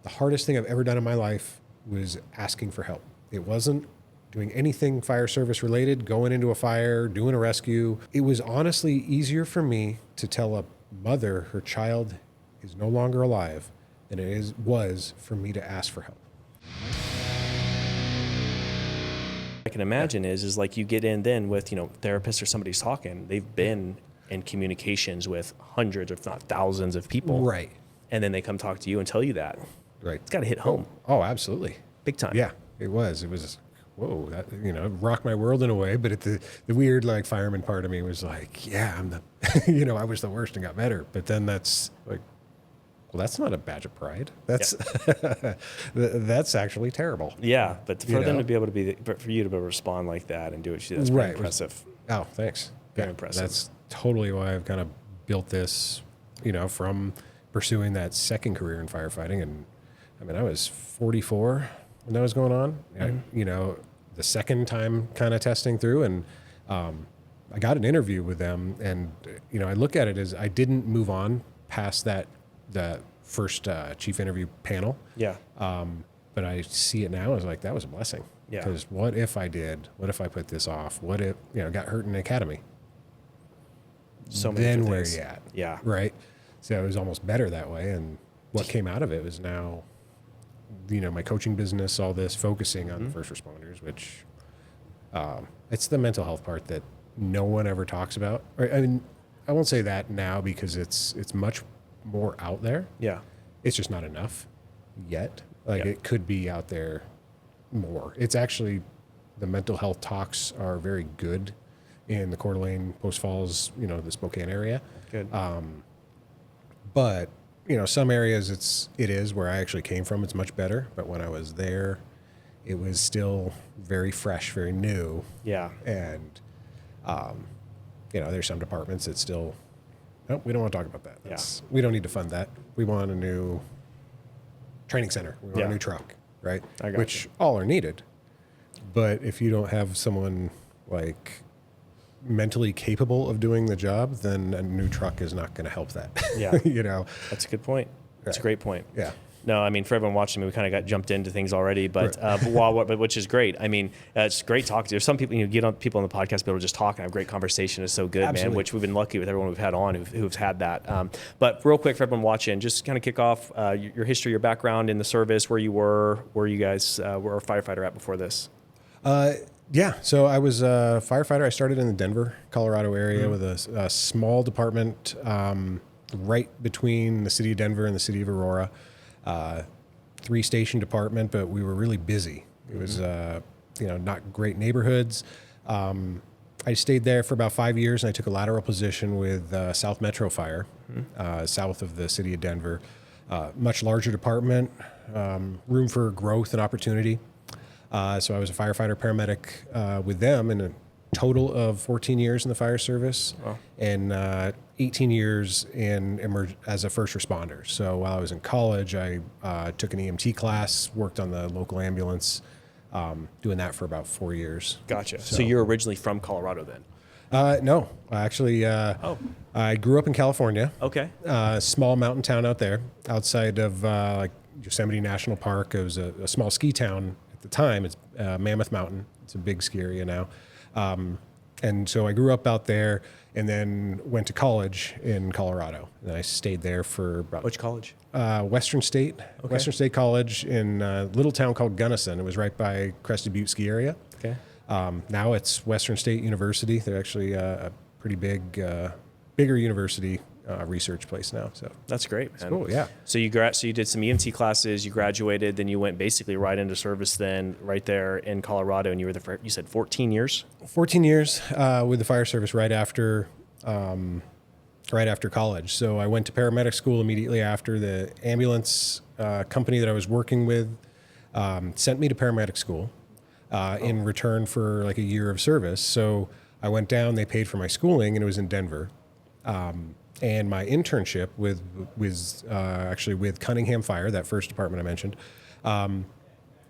the hardest thing I've ever done in my life was asking for help. It wasn't doing anything fire service related, going into a fire, doing a rescue. It was honestly easier for me to tell a mother her child is no longer alive than was for me to ask for help. I can imagine is like you get in then with, therapists or somebody's talking, they've been in communications with hundreds, if not thousands of people. Right. And then they come talk to you and tell you that. Right. It's got to hit home. Oh, absolutely. Big time. Yeah, it was, whoa, that, it rocked my world in a way, but the weird, like, fireman part of me was like, yeah, I'm the, I was the worst and got better. But then that's like, well, that's not a badge of pride. That's, that's actually terrible. Yeah. But for them to be able to for you to be able to respond like that and do what you did, that's pretty impressive. Oh, thanks. Very impressive. That's totally why I've kind of built this, from pursuing that second career in firefighting. And I mean, I was 44 when that was going on, the second time kind of testing through. And I got an interview with them, and, I look at it as I didn't move on past the first chief interview panel. Yeah. But I see it now as like, that was a blessing. Yeah. Because what if I did? What if I put this off? What if, got hurt in the academy? So many then things. where are you at? Yeah. Right. So it was almost better that way. And what came out of it was now, my coaching business, all this focusing on the first responders, which it's the mental health part that no one ever talks about. I mean, I won't say that now because it's much more out there. Yeah. It's just not enough yet. Like it could be out there more. It's actually, the mental health talks are very good in the Coeur d'Alene, Post Falls, the Spokane area. Good. But, some areas it is where I actually came from. It's much better. But when I was there, it was still very fresh, very new. Yeah. And, there's some departments that still, no, we don't want to talk about that. We don't need to fund that. We want a new training center. We want a new truck, right? Which all are needed. But if you don't have someone like mentally capable of doing the job, then a new truck is not going to help that. Yeah. That's a good point. That's a great point. Yeah. No, I mean, for everyone watching me, we kind of got jumped into things already, but but which is great. I mean, it's great talking. There's some people, get on people on the podcast, be able to just talk and have great conversation. Is so good, man, which we've been lucky with everyone we've had on who've had that. But real quick for everyone watching, just kind of kick off your history, your background in the service, where you guys were a firefighter at before this. Yeah, so I was a firefighter. I started in the Denver, Colorado area with a small department right between the city of Denver and the city of Aurora. 3-station department, but we were really busy. It was, not great neighborhoods. I stayed there for about 5 years, and I took a lateral position with South Metro Fire, south of the city of Denver. Much larger department, room for growth and opportunity. So I was a firefighter paramedic with them in a total of 14 years in the fire service and 18 years as a first responder. So while I was in college, I took an EMT class, worked on the local ambulance, doing that for about 4 years. Gotcha. So you're originally from Colorado then? No, actually, I grew up in California. Okay. Small mountain town out there, outside of like Yosemite National Park. It was a small ski town at the time. It's Mammoth Mountain. It's a big ski area now. And so I grew up out there and then went to college in Colorado. And I stayed there for about... Which college? Western State. Okay. Western State College in a little town called Gunnison. It was right by Crested Butte ski area. Okay. Now it's Western State University. They're actually a pretty bigger university research place now. So that's great, man. Cool, yeah. So you did some EMT classes, you graduated, then you went basically right into service then right there in Colorado, and you were there for, you said 14 years? 14 years with the fire service right after college. So I went to paramedic school immediately after. The ambulance company that I was working with sent me to paramedic school in return for like a year of service. So I went down, they paid for my schooling, and it was in Denver. And my internship was actually with Cunningham Fire, that first department I mentioned.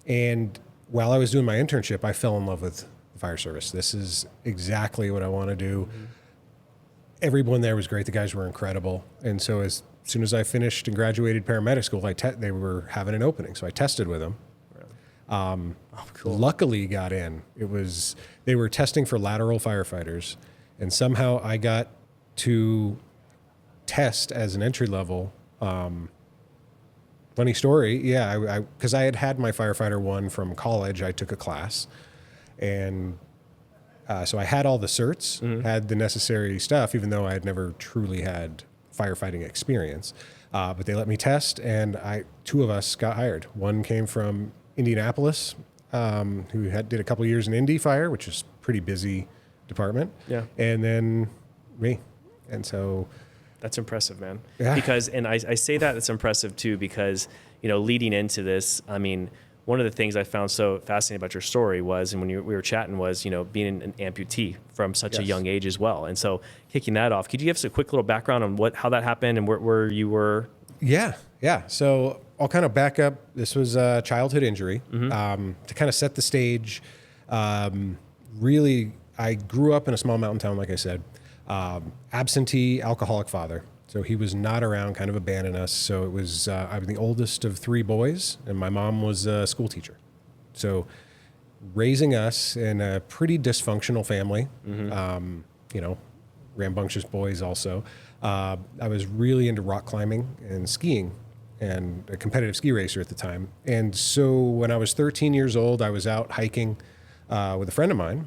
And while I was doing my internship, I fell in love with the fire service. This is exactly what I want to do. Mm-hmm. Everyone there was great. The guys were incredible. And so as as soon as I finished and graduated paramedic school, they were having an opening. So I tested with them. Cool. Luckily got in. They were testing for lateral firefighters, and somehow I got to test as an entry level. Funny story. Yeah. Cause I had my firefighter one from college. I took a class, and so I had all the certs, had the necessary stuff, even though I had never truly had firefighting experience. But they let me test, and two of us got hired. One came from Indianapolis, who did a couple of years in Indy Fire, which is a pretty busy department. Yeah. And then me. And so that's impressive, man. Yeah. Because, and I say that it's impressive too, because, leading into this, I mean, one of the things I found so fascinating about your story was, and when we were chatting was, being an amputee from such a young age as well. And so kicking that off, could you give us a quick little background on how that happened and where you were? Yeah. So I'll kind of back up. This was a childhood injury. To kind of set the stage. Really, I grew up in a small mountain town, like I said, absentee alcoholic father. So he was not around, kind of abandoned us. So it was, I was the oldest of three boys, and my mom was a school teacher. So raising us in a pretty dysfunctional family, rambunctious boys also. I was really into rock climbing and skiing, and a competitive ski racer at the time. And so when I was 13 years old, I was out hiking with a friend of mine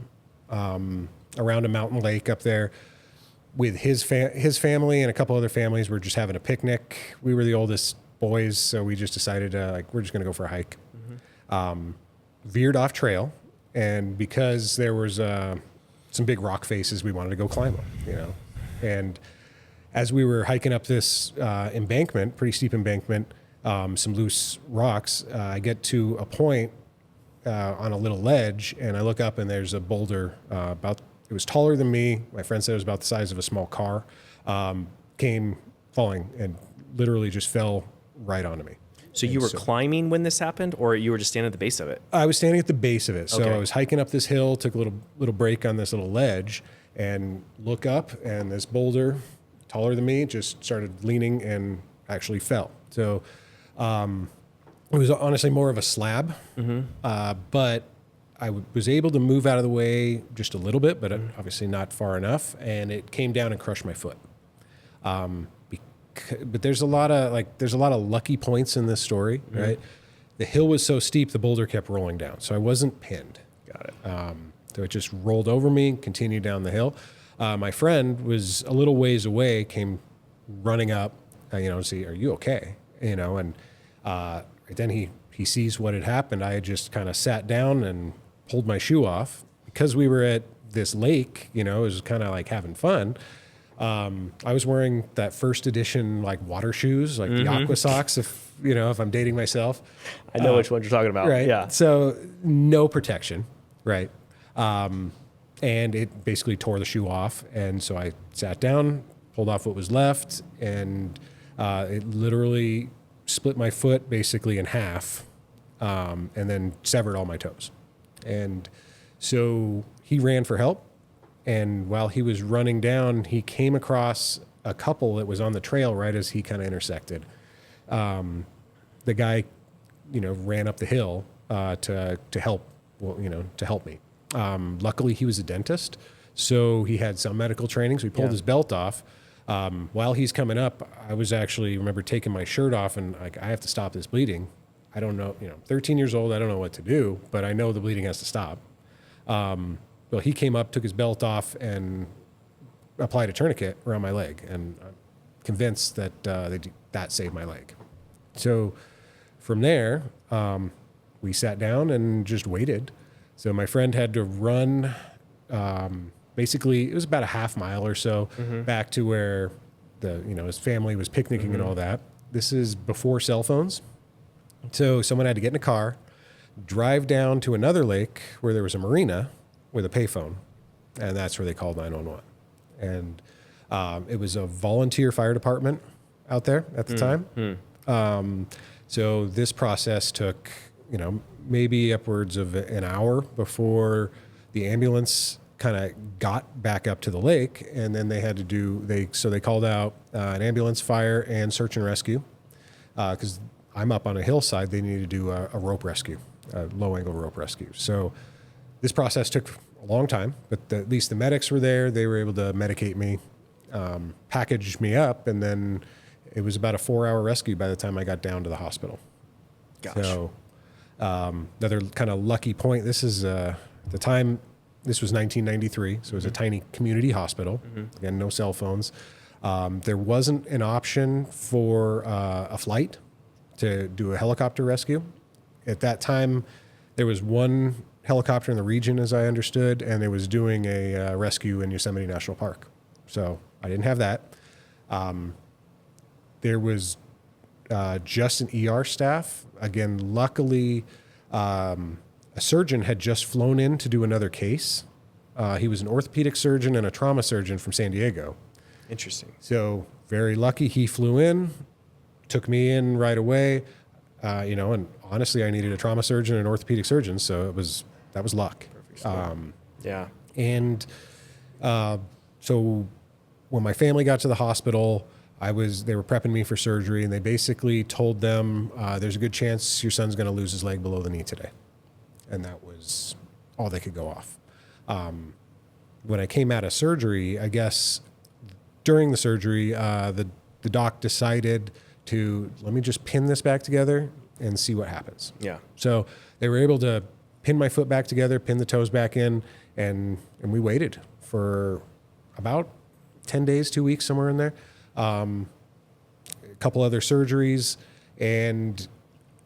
around a mountain lake up there with his family and a couple other families. Were just having a picnic. We were the oldest boys, so we just decided we're just going to go for a hike. Veered off trail, and because there was some big rock faces, we wanted to go climb them, And as we were hiking up this embankment, pretty steep embankment, some loose rocks, I get to a point on a little ledge, and I look up, and there's a boulder it was taller than me. My friend said it was about the size of a small car. Came falling and literally just fell right onto me. So you were climbing when this happened, or you were just standing at the base of it? I was standing at the base of it. So Okay. I was hiking up this hill, took a little break on this little ledge, and look up, and this boulder, taller than me, just started leaning and actually fell. So it was honestly more of a slab, but I was able to move out of the way just a little bit, but obviously not far enough, and it came down and crushed my foot. But there's a lot of lucky points in this story, right? The hill was so steep, the boulder kept rolling down, so I wasn't pinned. Got it. So it just rolled over me, continued down the hill. My friend was a little ways away, came running up, to see, are you okay? And then he sees what had happened. I had just kind of sat down and pulled my shoe off. Because we were at this lake, it was kind of like having fun. I was wearing that first edition, like water shoes, like the Aqua socks, if I'm dating myself. I know which one you're talking about. Right. Yeah. So no protection. Right. And it basically tore the shoe off. And so I sat down, pulled off what was left, and it literally split my foot basically in half, and then severed all my toes. And so he ran for help. And while he was running down, he came across a couple that was on the trail right as he kind of intersected. The guy, ran up the hill to help, to help me. Luckily, he was a dentist, so he had some medical training. So he pulled his belt off. While he's coming up, I was actually remember taking my shirt off, and I have to stop this bleeding. I don't know, 13 years old. I don't know what to do, but I know the bleeding has to stop. Well, he came up, took his belt off, and applied a tourniquet around my leg, and I'm convinced that that saved my leg. So from there, we sat down and just waited. So my friend had to run, basically, it was about a half mile or so back to where his family was picnicking and all that. This is before cell phones. So someone had to get in a car, drive down to another lake where there was a marina with a payphone, and that's where they called 911. And it was a volunteer fire department out there at the time. So this process took, maybe upwards of an hour before the ambulance kind of got back up to the lake, and then they had to they called out an ambulance, fire, and search and rescue, because I'm up on a hillside. They needed to do a rope rescue, a low angle rope rescue. So this process took a long time, but at least the medics were there. They were able to medicate me, package me up, and then it was about a 4-hour rescue by the time I got down to the hospital. Gosh. So another kind of lucky point. This is the time. This was 1993, so it was a tiny community hospital. Again, no cell phones. There wasn't an option for a flight to do a helicopter rescue. At that time, there was one helicopter in the region, as I understood, and it was doing a rescue in Yosemite National Park. So I didn't have that. There was just an ER staff. Again, luckily, a surgeon had just flown in to do another case. He was an orthopedic surgeon and a trauma surgeon from San Diego. Interesting. So very lucky. He flew in, took me in right away. And honestly, I needed a trauma surgeon and an orthopedic surgeon, so that was luck. Yeah. And so when my family got to the hospital, they were prepping me for surgery, and they basically told them, there's a good chance your son's going to lose his leg below the knee today. And that was all they could go off. When I came out of surgery, I guess during the surgery, the doc decided to let me just pin this back together and see what happens. Yeah. So they were able to pin my foot back together, pin the toes back in, and we waited for about 10 days, 2 weeks, somewhere in there. A couple other surgeries, and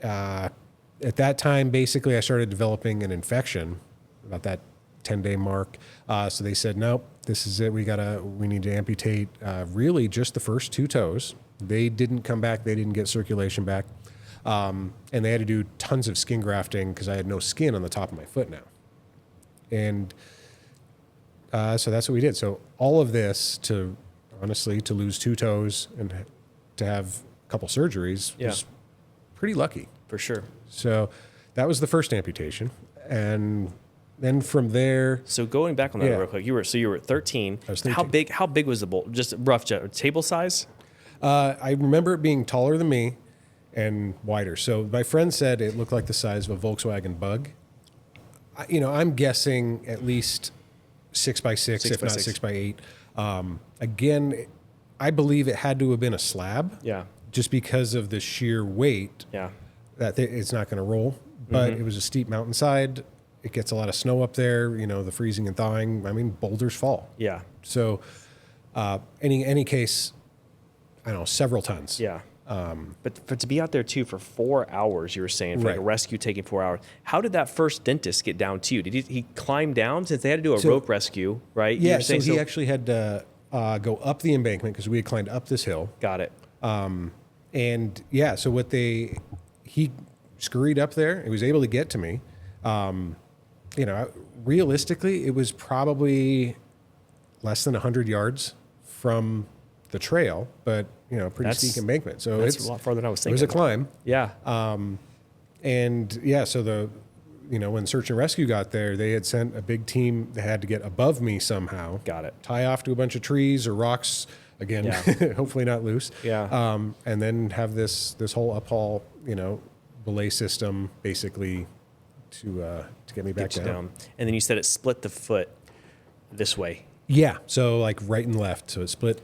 at that time, basically, I started developing an infection about that 10-day mark. So they said, nope, this is it. We need to amputate really just the first 2 toes. They didn't come back. They didn't get circulation back. And they had to do tons of skin grafting because I had no skin on the top of my foot now. And so that's what we did. So all of this to lose 2 toes and to have a couple surgeries was pretty lucky. For sure. So that was the first amputation. And then from there. So going back on that real quick, you were 13. I was 13. How big was the bolt? Just rough table size? I remember it being taller than me and wider. So my friend said it looked like the size of a Volkswagen Bug. I'm guessing at least 6x6, if not 6x8. Again, I believe it had to have been a slab. Yeah. Just because of the sheer weight. Yeah. That it's not going to roll. But it was a steep mountainside. It gets a lot of snow up there. The freezing and thawing. I mean, boulders fall. Yeah. So, any case, I don't know, several tons. Yeah. But to be out there too for 4 hours, you were saying, for like a rescue taking 4 hours. How did that first dentist get down to you? Did he climb down, since they had to do a rope rescue, right? Yeah. So he actually had to go up the embankment because we had climbed up this hill. Got it. So he scurried up there. He was able to get to me. Realistically, it was probably less than 100 yards from the trail, but pretty steep embankment. So it's a lot farther than I was thinking. It was a climb. Yeah. So when search and rescue got there, they had sent a big team that had to get above me somehow. Got it. Tie off to a bunch of trees or rocks. Again, hopefully not loose. Yeah. And then have this whole uphaul, belay system basically to get me back down. And then you said it split the foot this way. Yeah. So like right and left. So it split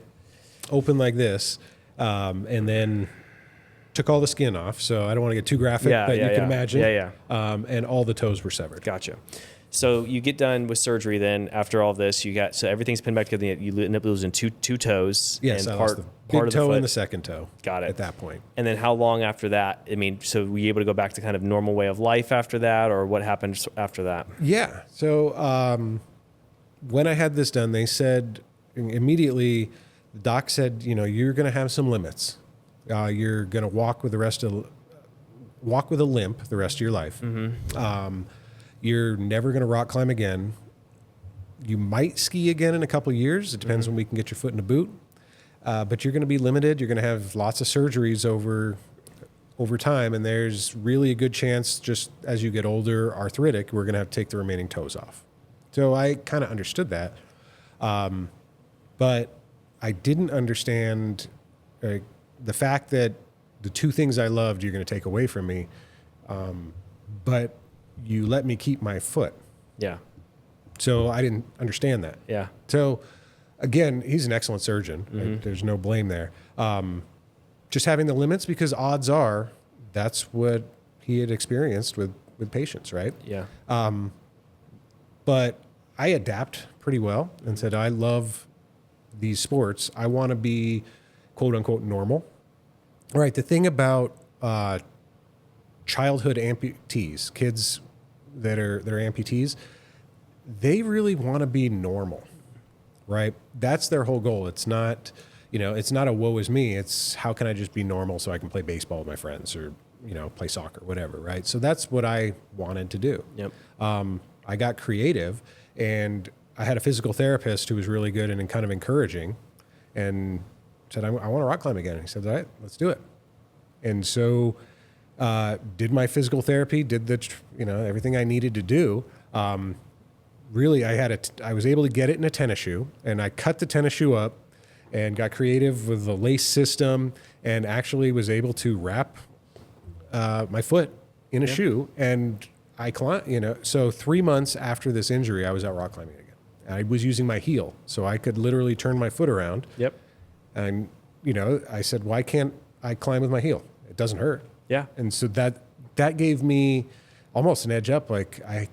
open like this, and then took all the skin off. So I don't want to get too graphic, but you can imagine. Yeah. And all the toes were severed. Gotcha. So you get done with surgery. Then after all this, so everything's pinned back together. You end up losing two toes. Yes, and I lost the big toe and the second toe. Got it. At that point. And then how long after that? I mean, so were you able to go back to kind of normal way of life after that, or what happened after that? Yeah. So when I had this done, they said immediately. The doc said, you're going to have some limits. You're going to walk with a limp the rest of your life. Mm-hmm. You're never going to rock climb again. You might ski again in a couple of years. It depends when we can get your foot in a boot. But you're going to be limited. You're going to have lots of surgeries over time, and there's really a good chance, just as you get older, arthritic, we're going to have to take the remaining toes off. So I kind of understood that. But I didn't understand the fact that the two things I loved you're going to take away from me, but you let me keep my foot. Yeah. So I didn't understand that. Yeah. So again, he's an excellent surgeon. Mm-hmm. There's no blame there. Just having the limits, because odds are that's what he had experienced with patients, right? Yeah. But I adapt pretty well and said, I love these sports. I want to be quote unquote normal. All right. The thing about childhood amputees, kids that are amputees, they really want to be normal, right? That's their whole goal. It's not, it's not a woe is me. It's how can I just be normal so I can play baseball with my friends or, play soccer, whatever, right? So that's what I wanted to do. Yep. I got creative, and I had a physical therapist who was really good and kind of encouraging, and said, I want to rock climb again. And he said, all right, let's do it. And so did my physical therapy, did everything I needed to do. Really, I was able to get it in a tennis shoe, and I cut the tennis shoe up and got creative with the lace system, and actually was able to wrap my foot in a shoe, and I climbed, so 3 months after this injury, I was out rock climbing again. I was using my heel, so I could literally turn my foot around. Yep. And, I said, why can't I climb with my heel? It doesn't hurt. Yeah. And so that gave me almost an edge up. Like I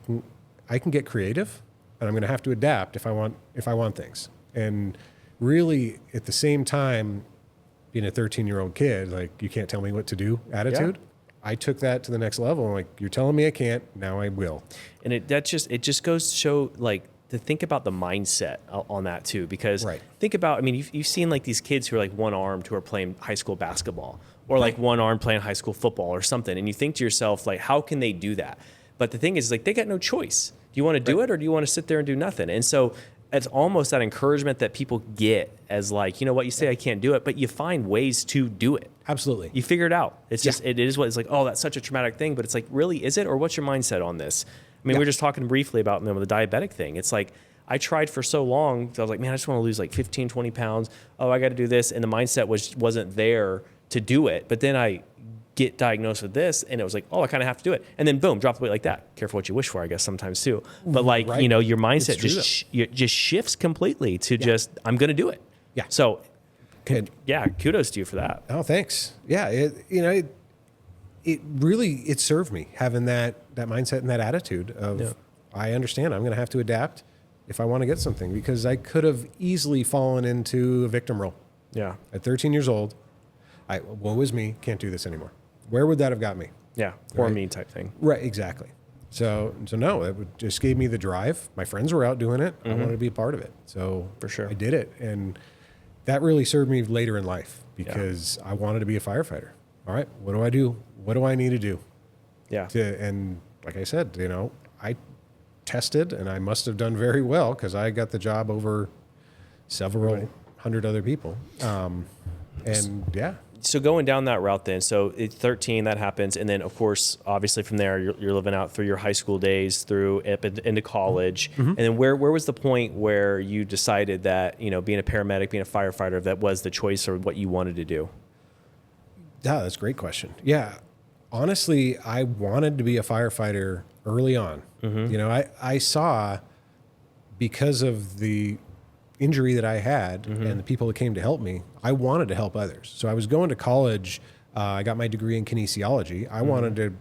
can get creative, and I'm going to have to adapt if I want things. And really at the same time, being a 13-year-old kid, like you can't tell me what to do attitude. Yeah. I took that to the next level. I'm like, you're telling me I can't, now I will. And it just goes to show, like, to think about the mindset on that too, because think about, you've seen like these kids who are like one-armed who are playing high school basketball, or like one-armed playing high school football or something. And you think to yourself, like, how can they do that? But the thing is, like, they got no choice. Do you want to do it, or do you want to sit there and do nothing? And so it's almost that encouragement that people get as like, you say I can't do it, but you find ways to do it. Absolutely. You figure it out. It's just, it is what it's like, oh, that's such a traumatic thing, but it's like, really, is it? Or what's your mindset on this? We were just talking briefly about the diabetic thing. It's like, I tried for so long, I was like, man, I just want to lose like 15, 20 pounds. Oh, I got to do this. And the mindset wasn't there to do it. But then I get diagnosed with this, and it was like, oh, I kind of have to do it. And then boom, drop the weight like that. Careful what you wish for, I guess, sometimes too. But like, your mindset just shifts completely to just, I'm going to do it. Yeah. So kudos to you for that. Oh, thanks. Yeah. It really served me having that mindset and that attitude of, I understand I'm going to have to adapt if I want to get something, because I could have easily fallen into a victim role. Yeah. At 13 years old, woe is me, can't do this anymore. Where would that have got me? Yeah. Poor me type thing. Right. Exactly. So no, it just gave me the drive. My friends were out doing it. I wanted to be a part of it. So for sure, I did it. And that really served me later in life, because I wanted to be a firefighter. All right, what do I do? What do I need to do? Yeah. And like I said, I tested, and I must have done very well, because I got the job over several hundred other people. So going down that route then, so it's 13, that happens. And then, of course, obviously from there, you're living out through your high school days, through up into college. Mm-hmm. And then where was the point where you decided that, being a paramedic, being a firefighter, that was the choice or what you wanted to do? Yeah, that's a great question. Yeah. Honestly, I wanted to be a firefighter early on. Mm-hmm. I saw, because of the injury that I had and the people that came to help me, I wanted to help others. So I was going to college. I got my degree in kinesiology. I wanted to,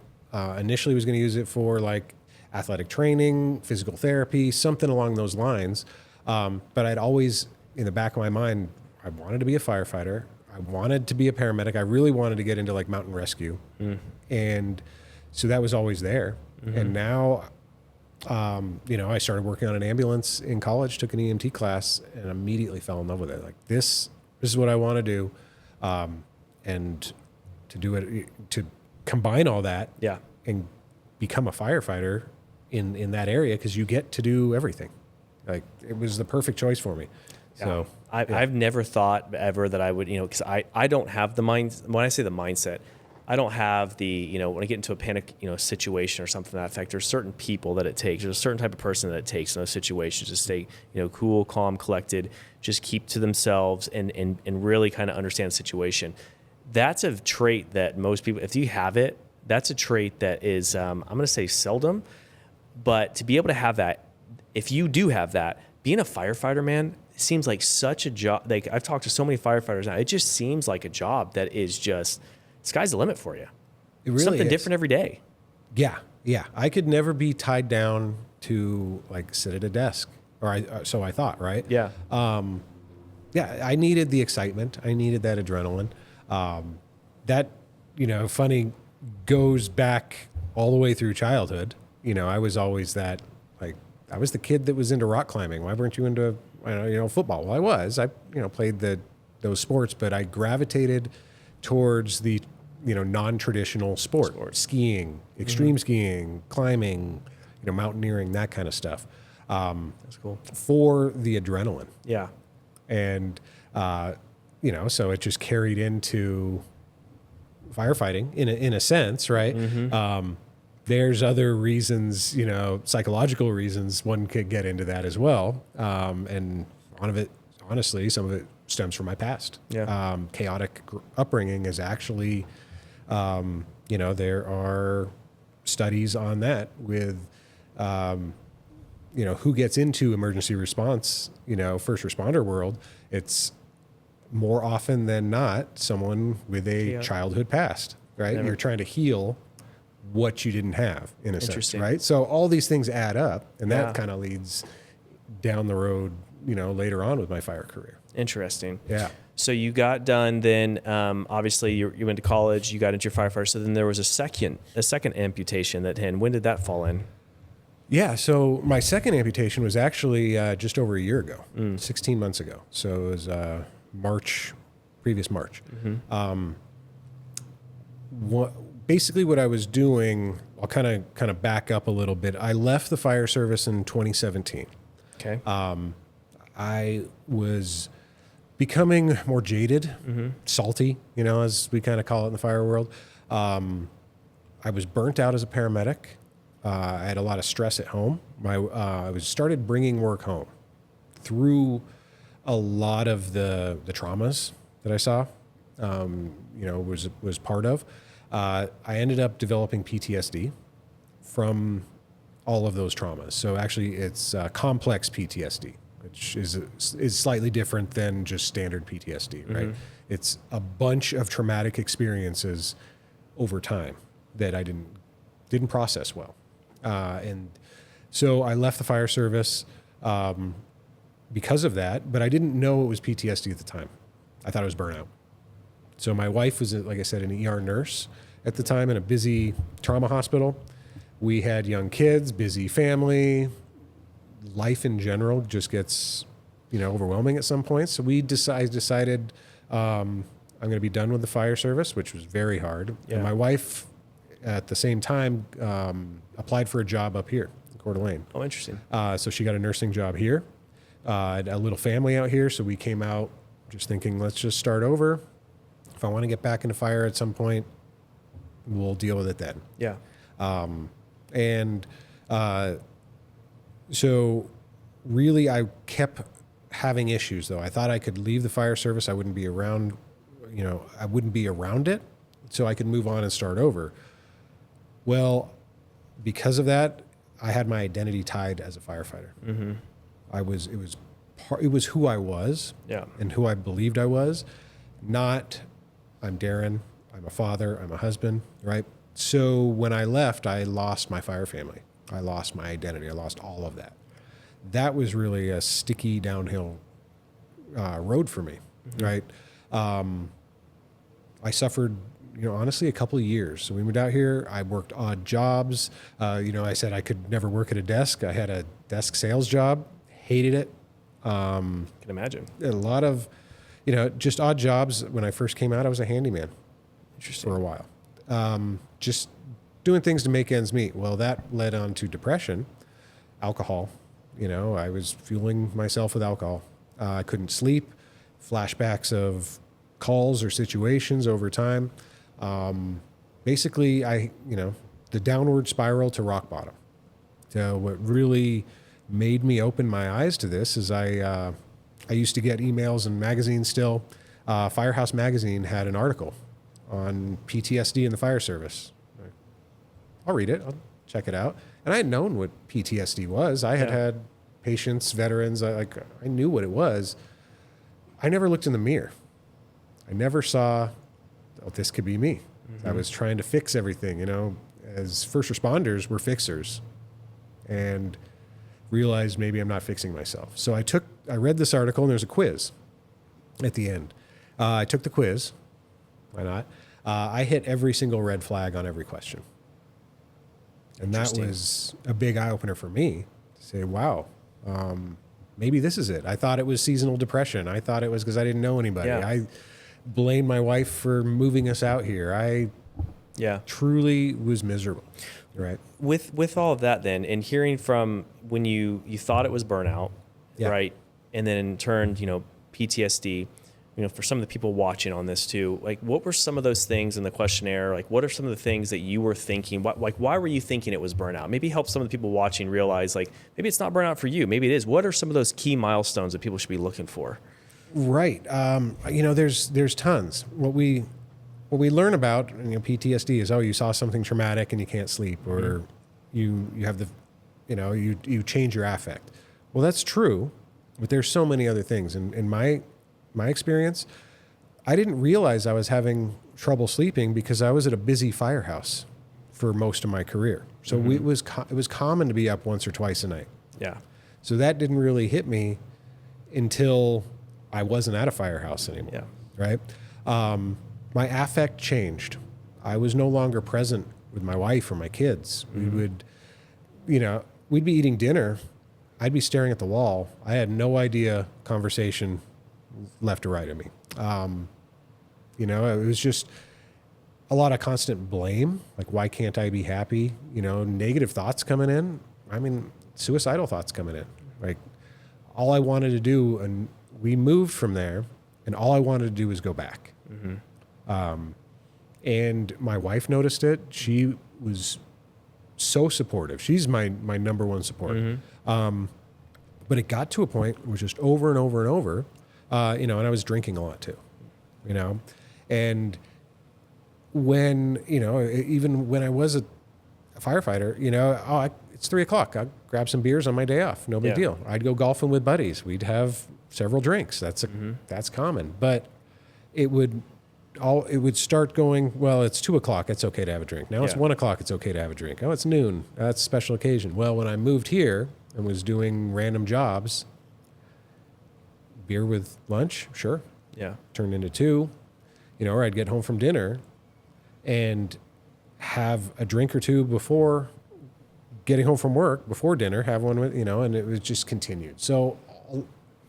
initially was going to use it for like athletic training, physical therapy, something along those lines. But I'd always, in the back of my mind, I wanted to be a firefighter. I wanted to be a paramedic. I really wanted to get into like mountain rescue. And so that was always there. And now, I started working on an ambulance in college, took an EMT class, and immediately fell in love with it. Like, this is what I want to do. And to do it, to combine all that and become a firefighter in that area, because you get to do everything. Like, it was the perfect choice for me. Yeah. So I've never thought ever that I would, because I don't have the mind. When I say the mindset, I don't have the, you know, when I get into a panic, you know, situation or something to that effect, there's certain people that it takes. There's a certain type of person that it takes in those situations to stay, you know, cool, calm, collected, just keep to themselves and really kind of understand the situation. That's a trait that most people, if you have it, that's a trait that is, I'm going to say seldom, but to be able to have that, if you do have that, being a firefighter, man, seems like such a job. Like I've talked to so many firefighters now. It just seems like a job that is just, sky's the limit for you. It really Something is. different every day. Yeah. Yeah. I could never be tied down to like sit at a desk, or so I thought, right? Yeah. Yeah. I needed the excitement. I needed that adrenaline. That, you know, funny goes back all the way through childhood. You know, I was always that, like, I was the kid that was into rock climbing. Why weren't you into, you know, football? Well, I was. I, you know, played those sports, but I gravitated towards the, you know, non-traditional sports. Skiing, extreme skiing, climbing, you know, mountaineering, that kind of stuff. That's cool. For the adrenaline. Yeah. And, you know, so it just carried into firefighting in a sense, right? There's other reasons, you know, psychological reasons one could get into that as well. And honestly, some of it stems from my past. Yeah. Chaotic upbringing is actually, you know, there are studies on that with, you know, who gets into emergency response, you know, first responder world. It's more often than not someone with a childhood past, right? You're trying to heal what you didn't have in a sense, right? So all these things add up, and that kind of leads down the road, you know, later on with my fire career. Interesting. Yeah. So you got done then, obviously you went to college, you got into your firefighter. So then there was a second amputation that hit. When did that fall in? Yeah. So my second amputation was actually just over a year ago, 16 months ago. So it was previous March. Basically what I was doing, I'll kind of back up a little bit. I left the fire service in 2017. Okay. I was becoming more jaded, salty, you know, as we kind of call it in the fire world. I was burnt out as a paramedic. I had a lot of stress at home. I started bringing work home through a lot of the traumas that I saw, you know, was part of. I ended up developing PTSD from all of those traumas. So actually it's complex PTSD, which is slightly different than just standard PTSD, right? It's a bunch of traumatic experiences over time that I didn't process well. And so I left the fire service because of that, but I didn't know it was PTSD at the time. I thought it was burnout. So my wife was, like I said, an ER nurse at the time in a busy trauma hospital. We had young kids, busy family. Life in general just gets, you know, overwhelming at some point. So I decided I'm going to be done with the fire service, which was very hard. Yeah. And my wife, at the same time, applied for a job up here in Coeur d'Alene. Oh, interesting. So she got a nursing job here. A little family out here. So we came out just thinking, let's just start over. If I want to get back into fire at some point, we'll deal with it then. Yeah. So really I kept having issues though. I thought I could leave the fire service. I wouldn't be around, you know, I wouldn't be around it, so I could move on and start over. Well, because of that, I had my identity tied as a firefighter. It was who I was, and who I believed I was, not I'm Darren, I'm a father, I'm a husband, right? So when I left, I lost my fire family. I lost my identity. I lost all of that. That was really a sticky downhill road for me, right? I suffered, you know, honestly, a couple of years. So we moved out here. I worked odd jobs. You know, I said I could never work at a desk. I had a desk sales job. Hated it. Can imagine. A lot of, you know, just odd jobs. When I first came out, I was a handyman. Interesting. For a while. Just doing things to make ends meet. Well, that led on to depression, alcohol. You know, I was fueling myself with alcohol. I couldn't sleep, flashbacks of calls or situations over time. basically the downward spiral to rock bottom. So what really made me open my eyes to this is I used to get emails and magazines still. Firehouse Magazine had an article on PTSD in the fire service. I'll read it. I'll check it out. And I had known what PTSD was. I had had patients, veterans. I knew what it was. I never looked in the mirror. I never saw, oh, this could be me. I was trying to fix everything. As first responders, we're fixers, and realized maybe I'm not fixing myself. So I read this article, and there's a quiz at the end. I took the quiz. Why not? I hit every single red flag on every question. And that was a big eye-opener for me to say, wow, maybe this is it. I thought it was seasonal depression. I thought it was because I didn't know anybody. Yeah. I blamed my wife for moving us out here. I truly was miserable. Right. With all of that then, and hearing from when you thought it was burnout, right? And then in turn, PTSD, for some of the people watching on this too, like what were some of those things in the questionnaire? Like what are some of the things that you were thinking? Why were you thinking it was burnout? Maybe help some of the people watching realize like maybe it's not burnout for you. Maybe it is. What are some of those key milestones that people should be looking for? Right. There's tons. What we learn about PTSD is, you saw something traumatic and you can't sleep, or you have you change your affect. Well, that's true, but there's so many other things. And in my experience, I didn't realize I was having trouble sleeping because I was at a busy firehouse for most of my career. So it was common to be up once or twice a night. Yeah. So that didn't really hit me until I wasn't at a firehouse anymore. Yeah. Right. My affect changed. I was no longer present with my wife or my kids. We would, we'd be eating dinner. I'd be staring at the wall. I had no idea conversation left or right of me. It was just a lot of constant blame. Like, why can't I be happy? Negative thoughts coming in. Suicidal thoughts coming in. Like, all I wanted to do, and we moved from there, and all I wanted to do was go back. And my wife noticed it. She was so supportive. She's my number one supporter. But it got to a point where it was just over and over and over, and I was drinking a lot too, and when, even when I was a firefighter, it's 3:00. I'll grab some beers on my day off. No big deal. I'd go golfing with buddies. We'd have several drinks. That's common, but it would start going, well, it's 2:00. It's okay to have a drink. Now it's 1:00. It's okay to have a drink. Oh, it's noon. That's a special occasion. Well, when I moved here and was doing random jobs, beer with lunch, sure. Yeah. Turned into 2, or I'd get home from dinner and have a drink or two before getting home from work, before dinner, have one with, and it was just continued. So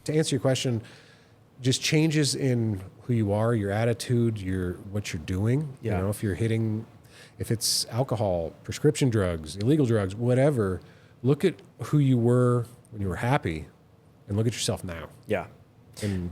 to answer your question, just changes in who you are, your attitude, what you're doing. Yeah. If it's alcohol, prescription drugs, illegal drugs, whatever, look at who you were when you were happy and look at yourself now. Yeah. And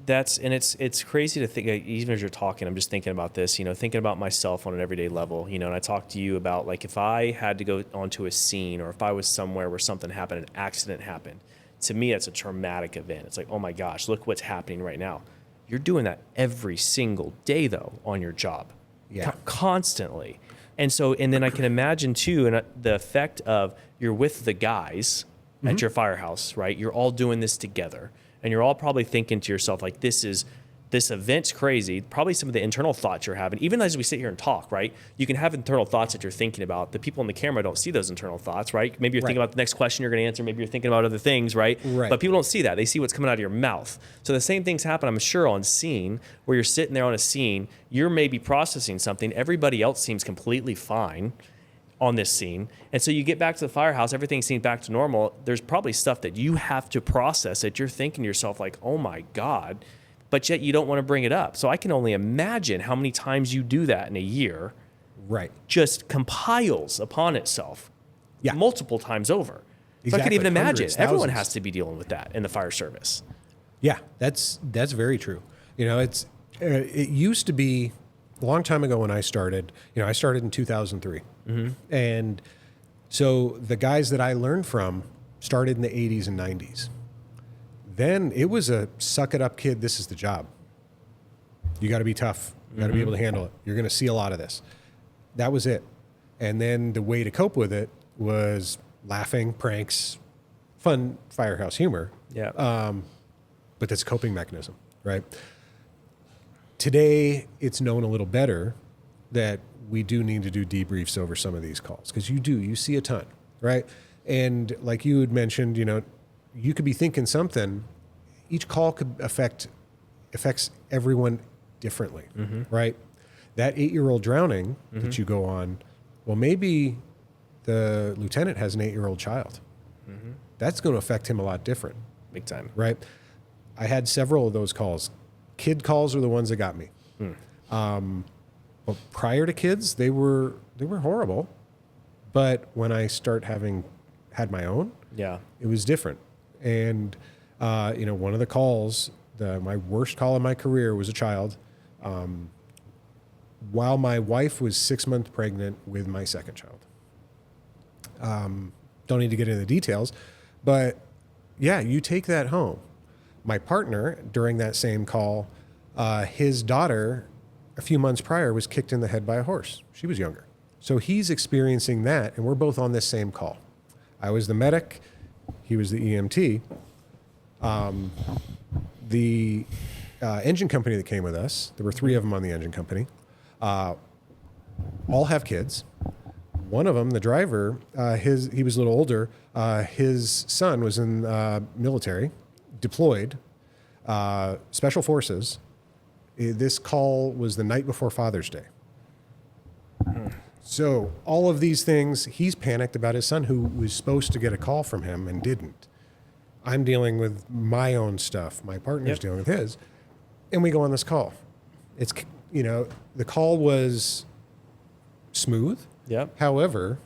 it's crazy to think, even as you're talking, I'm just thinking about this, thinking about myself on an everyday level, and I talk to you about, like, if I had to go onto a scene, or if I was somewhere where something happened, an accident happened, to me, that's a traumatic event. It's like, oh my gosh, look what's happening right now. You're doing that every single day though on your job. Yeah. Constantly. And then I can imagine too, and the effect of you're with the guys at your firehouse, right? You're all doing this together. And you're all probably thinking to yourself, like, this event's crazy. Probably some of the internal thoughts you're having, even as we sit here and talk, right? You can have internal thoughts that you're thinking about. The people on the camera don't see those internal thoughts, right? Maybe you're thinking about the next question you're going to answer. Maybe you're thinking about other things, right? But people don't see that. They see what's coming out of your mouth. So the same things happen, I'm sure, on scene, where you're sitting there on a scene. You're maybe processing something. Everybody else seems completely fine on this scene. And so you get back to the firehouse, everything seems back to normal. There's probably stuff that you have to process that you're thinking to yourself, like, oh my God, but yet you don't want to bring it up. So I can only imagine how many times you do that in a year. Right. Just compiles upon itself multiple times over. Exactly. So I can even imagine. Hundreds, everyone has to be dealing with that in the fire service. Yeah, that's very true. It used to be, a long time ago when I started, I started in 2003. And so the guys that I learned from started in the 80s and 90s. Then it was a suck it up, kid. This is the job. You got to be tough. You got to be able to handle it. You're going to see a lot of this. That was it. And then the way to cope with it was laughing, pranks, fun firehouse humor. Yeah. But that's a coping mechanism, right? Today, it's known a little better that we do need to do debriefs over some of these calls because you see a ton, right? And like you had mentioned, you could be thinking something. Each call could affects everyone differently, right? That 8-year-old drowning that you go on, well, maybe the lieutenant has an 8-year-old child. That's going to affect him a lot different. Big time. Right? I had several of those calls. Kid calls are the ones that got me. But prior to kids, they were horrible. But when I had my own, it was different. And one of the calls, my worst call in my career was a child. While my wife was 6 months pregnant with my second child. Don't need to get into the details, but yeah, you take that home. My partner, during that same call, his daughter, a few months prior, was kicked in the head by a horse. She was younger. So he's experiencing that, and we're both on this same call. I was the medic. He was the EMT. The engine company that came with us, there were 3 of them on the engine company, all have kids. One of them, the driver, he was a little older. His son was in military, deployed, special forces. This call was the night before Father's Day. So all of these things, he's panicked about his son who was supposed to get a call from him and didn't. I'm dealing with my own stuff. My partner's dealing with his. And we go on this call. It's, the call was smooth. Yep. However,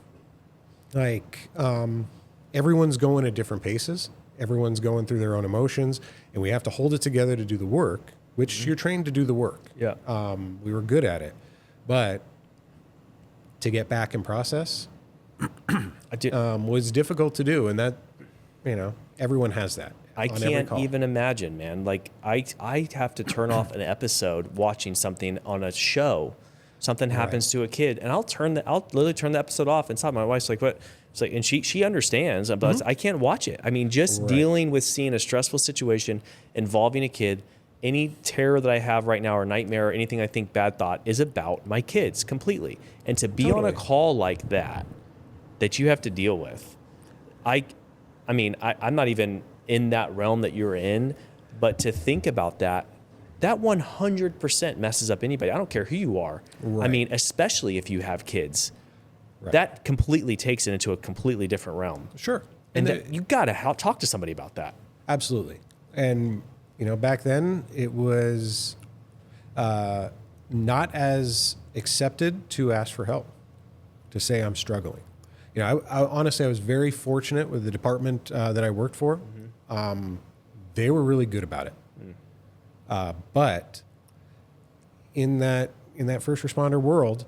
everyone's going at different paces. Everyone's going through their own emotions, and we have to hold it together to do the work, which you're trained to do the work. Yeah. We were good at it, but to get back and process was difficult to do. And that, everyone has that. I can't even imagine, man. Like I have to turn off an episode watching something on a show. Something happens to a kid, and I'll literally turn the episode off and stop. My wife's like, "What?" It's like, and she understands, but I can't watch it. I mean, just dealing with seeing a stressful situation involving a kid, any terror that I have right now or nightmare or anything I think bad thought is about my kids completely. And to be on a call like that you have to deal with, I'm not even in that realm that you're in, but to think about that 100% messes up anybody. I don't care who you are. Right. I mean, especially if you have kids. Right. That completely takes it into a completely different realm. Sure. And you got to talk to somebody about that. Absolutely. And, back then it was not as accepted to ask for help, to say I'm struggling. I honestly, I was very fortunate with the department that I worked for. They were really good about it. But in that first responder world,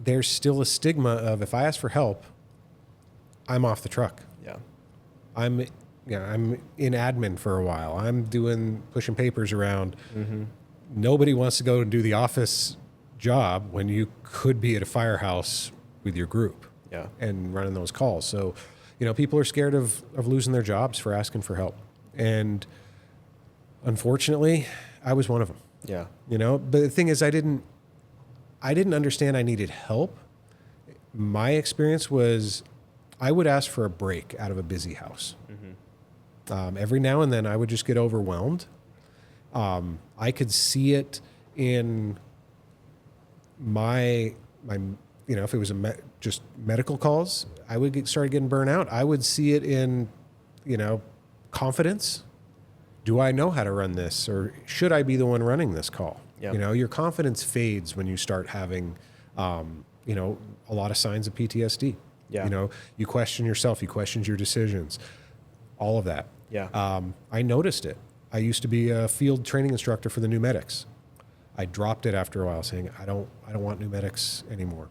there's still a stigma of if I ask for help, I'm off the truck. Yeah. I'm in admin for a while. I'm pushing papers around. Nobody wants to go and do the office job when you could be at a firehouse with your group and running those calls. So, people are scared of losing their jobs for asking for help. And unfortunately, I was one of them. Yeah. But the thing is, I didn't understand I needed help. My experience was I would ask for a break out of a busy house. Every now and then I would just get overwhelmed. I could see it in my if it was just medical calls, I would start getting burnt out. I would see it in, confidence. Do I know how to run this, or should I be the one running this call? Yeah. Your confidence fades when you start having, a lot of signs of PTSD. Yeah. You question yourself, you question your decisions, all of that. Yeah. I noticed it. I used to be a field training instructor for the new medics. I dropped it after a while, saying I don't want new medics anymore,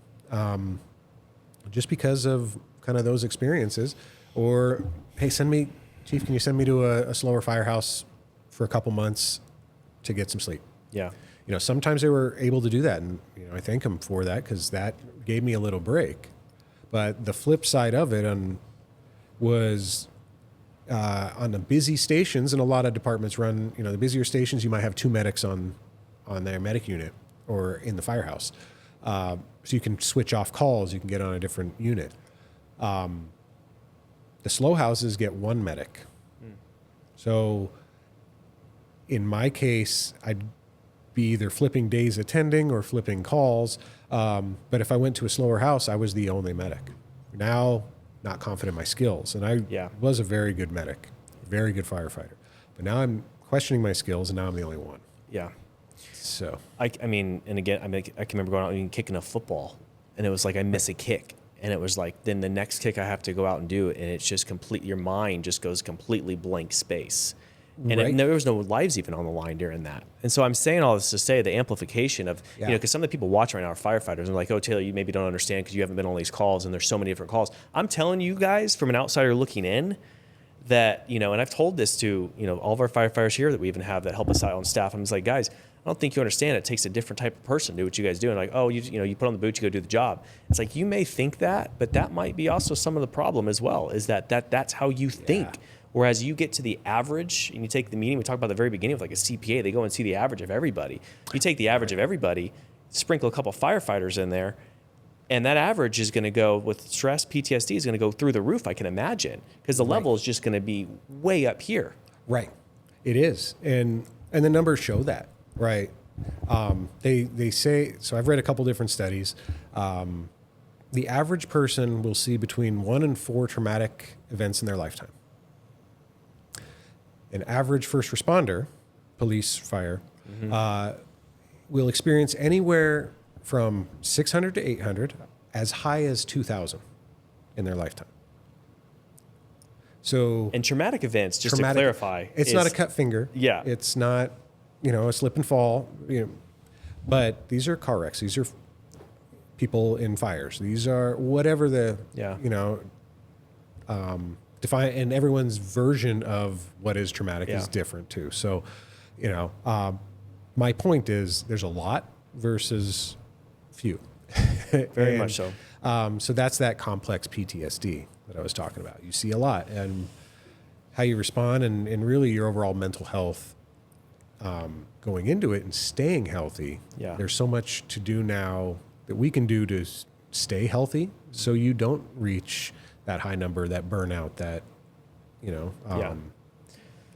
just because of kind of those experiences. Or hey, Chief, can you send me to a slower firehouse for a couple months to get some sleep? Yeah. Sometimes they were able to do that, and I thank them for that, because that gave me a little break. But the flip side of it was on the busy stations, and a lot of departments run, the busier stations, you might have 2 medics on their medic unit or in the firehouse. So you can switch off calls, you can get on a different unit. The slow houses get 1 medic. So in my case, I'd be either flipping days attending or flipping calls. But if I went to a slower house, I was the only medic. Now, not confident in my skills. And I was a very good medic, very good firefighter. But now I'm questioning my skills, and now I'm the only one. Yeah. So I mean, and again, I can remember going out and kicking a football, and it was like I miss a kick. And it was like, then the next kick I have to go out and do it. And it's just your mind just goes completely blank space. And there was no lives even on the line during that. And so I'm saying all this to say the amplification of, because some of the people watching right now are firefighters, and like, oh, Taylor, you maybe don't understand because you haven't been on these calls, and there's so many different calls. I'm telling you guys from an outsider looking in that, and I've told this to, all of our firefighters here that we even have that help us out on staff. I'm just like, guys, I don't think you understand. It takes a different type of person to do what you guys do. And like, oh, you put on the boots, you go do the job. It's like, you may think that, but that might be also some of the problem as well, is that's how you think. Whereas you get to the average, and you take the meeting, we talked about the very beginning of like a CPA, they go and see the average of everybody. You take the average of everybody, sprinkle a couple of firefighters in there, and that average is going to go, with stress, PTSD is going to go through the roof, I can imagine, because the level is just going to be way up here. Right. It is. And the numbers show that, right? They say, so I've read a couple different studies. The average person will see between 1 and 4 traumatic events in their lifetime. An average first responder, police, fire, will experience anywhere from 600 to 800, as high as 2,000 in their lifetime. So, and traumatic events, just to clarify, it's not a cut finger. Yeah. It's not, a slip and fall. But these are car wrecks. These are people in fires. These are whatever the define, and everyone's version of what is traumatic is different too. So, my point is there's a lot versus few. Very much so. So that's that complex PTSD that I was talking about. You see a lot, and how you respond, and really your overall mental health going into it and staying healthy. Yeah. There's so much to do now that we can do to stay healthy, so you don't reach that high number, that burnout, that,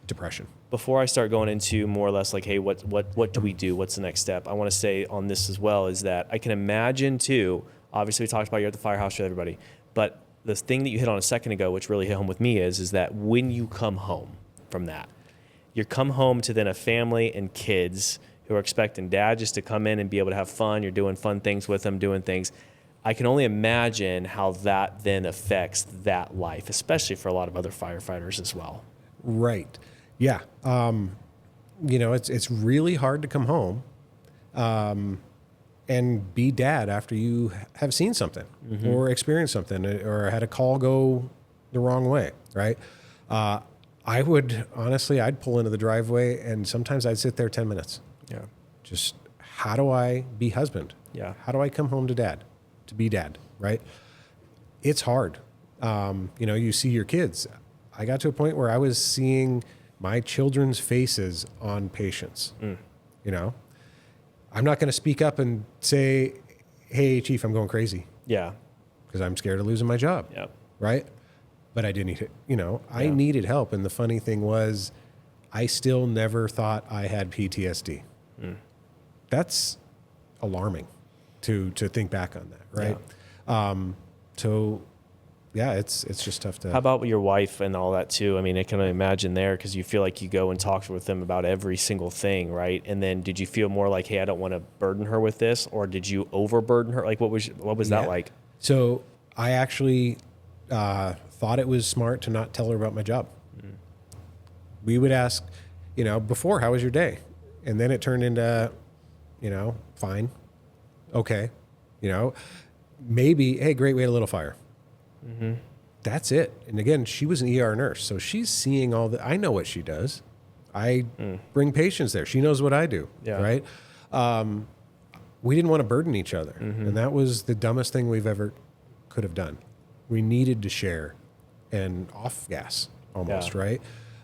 depression. Before I start going into more or less like, hey, what do we do? What's the next step? I want to say on this as well is that I can imagine too, obviously we talked about you're at the firehouse with everybody, but the thing that you hit on a second ago, which really hit home with me is that when you come home from that, you come home to then a family and kids who are expecting dad just to come in and be able to have fun. You're doing fun things with them, doing things. I can only imagine how that then affects that life, especially for a lot of other firefighters as well. Right. Yeah. It's really hard to come home and be dad after you have seen something or experienced something or had a call go the wrong way, right? I would, honestly, I'd pull into the driveway, and sometimes I'd sit there 10 minutes. Yeah. Just, how do I be husband? Yeah. How do I come home to be dad, right? It's hard. You see your kids. I got to a point where I was seeing my children's faces on patients. I'm not going to speak up and say, hey, Chief, I'm going crazy. Yeah. Because I'm scared of losing my job. Yep. Right? But I did need it. I needed help. And the funny thing was, I still never thought I had PTSD. That's alarming to think back on that, right? Yeah. It's just tough to... How about with your wife and all that too? I mean, I can imagine there, because you feel like you go and talk with them about every single thing, right? And then did you feel more like, hey, I don't want to burden her with this, or did you overburden her? Like, what was that like? So I actually thought it was smart to not tell her about my job. We would ask, before, how was your day? And then it turned into, fine. Okay. Maybe, hey, great, we had a little fire. Mm-hmm. That's it. And again, she was an ER nurse, so she's seeing I know what she does. I bring patients there. She knows what I do, right? We didn't want to burden each other. And that was the dumbest thing we've ever could have done. We needed to share and off gas almost, right?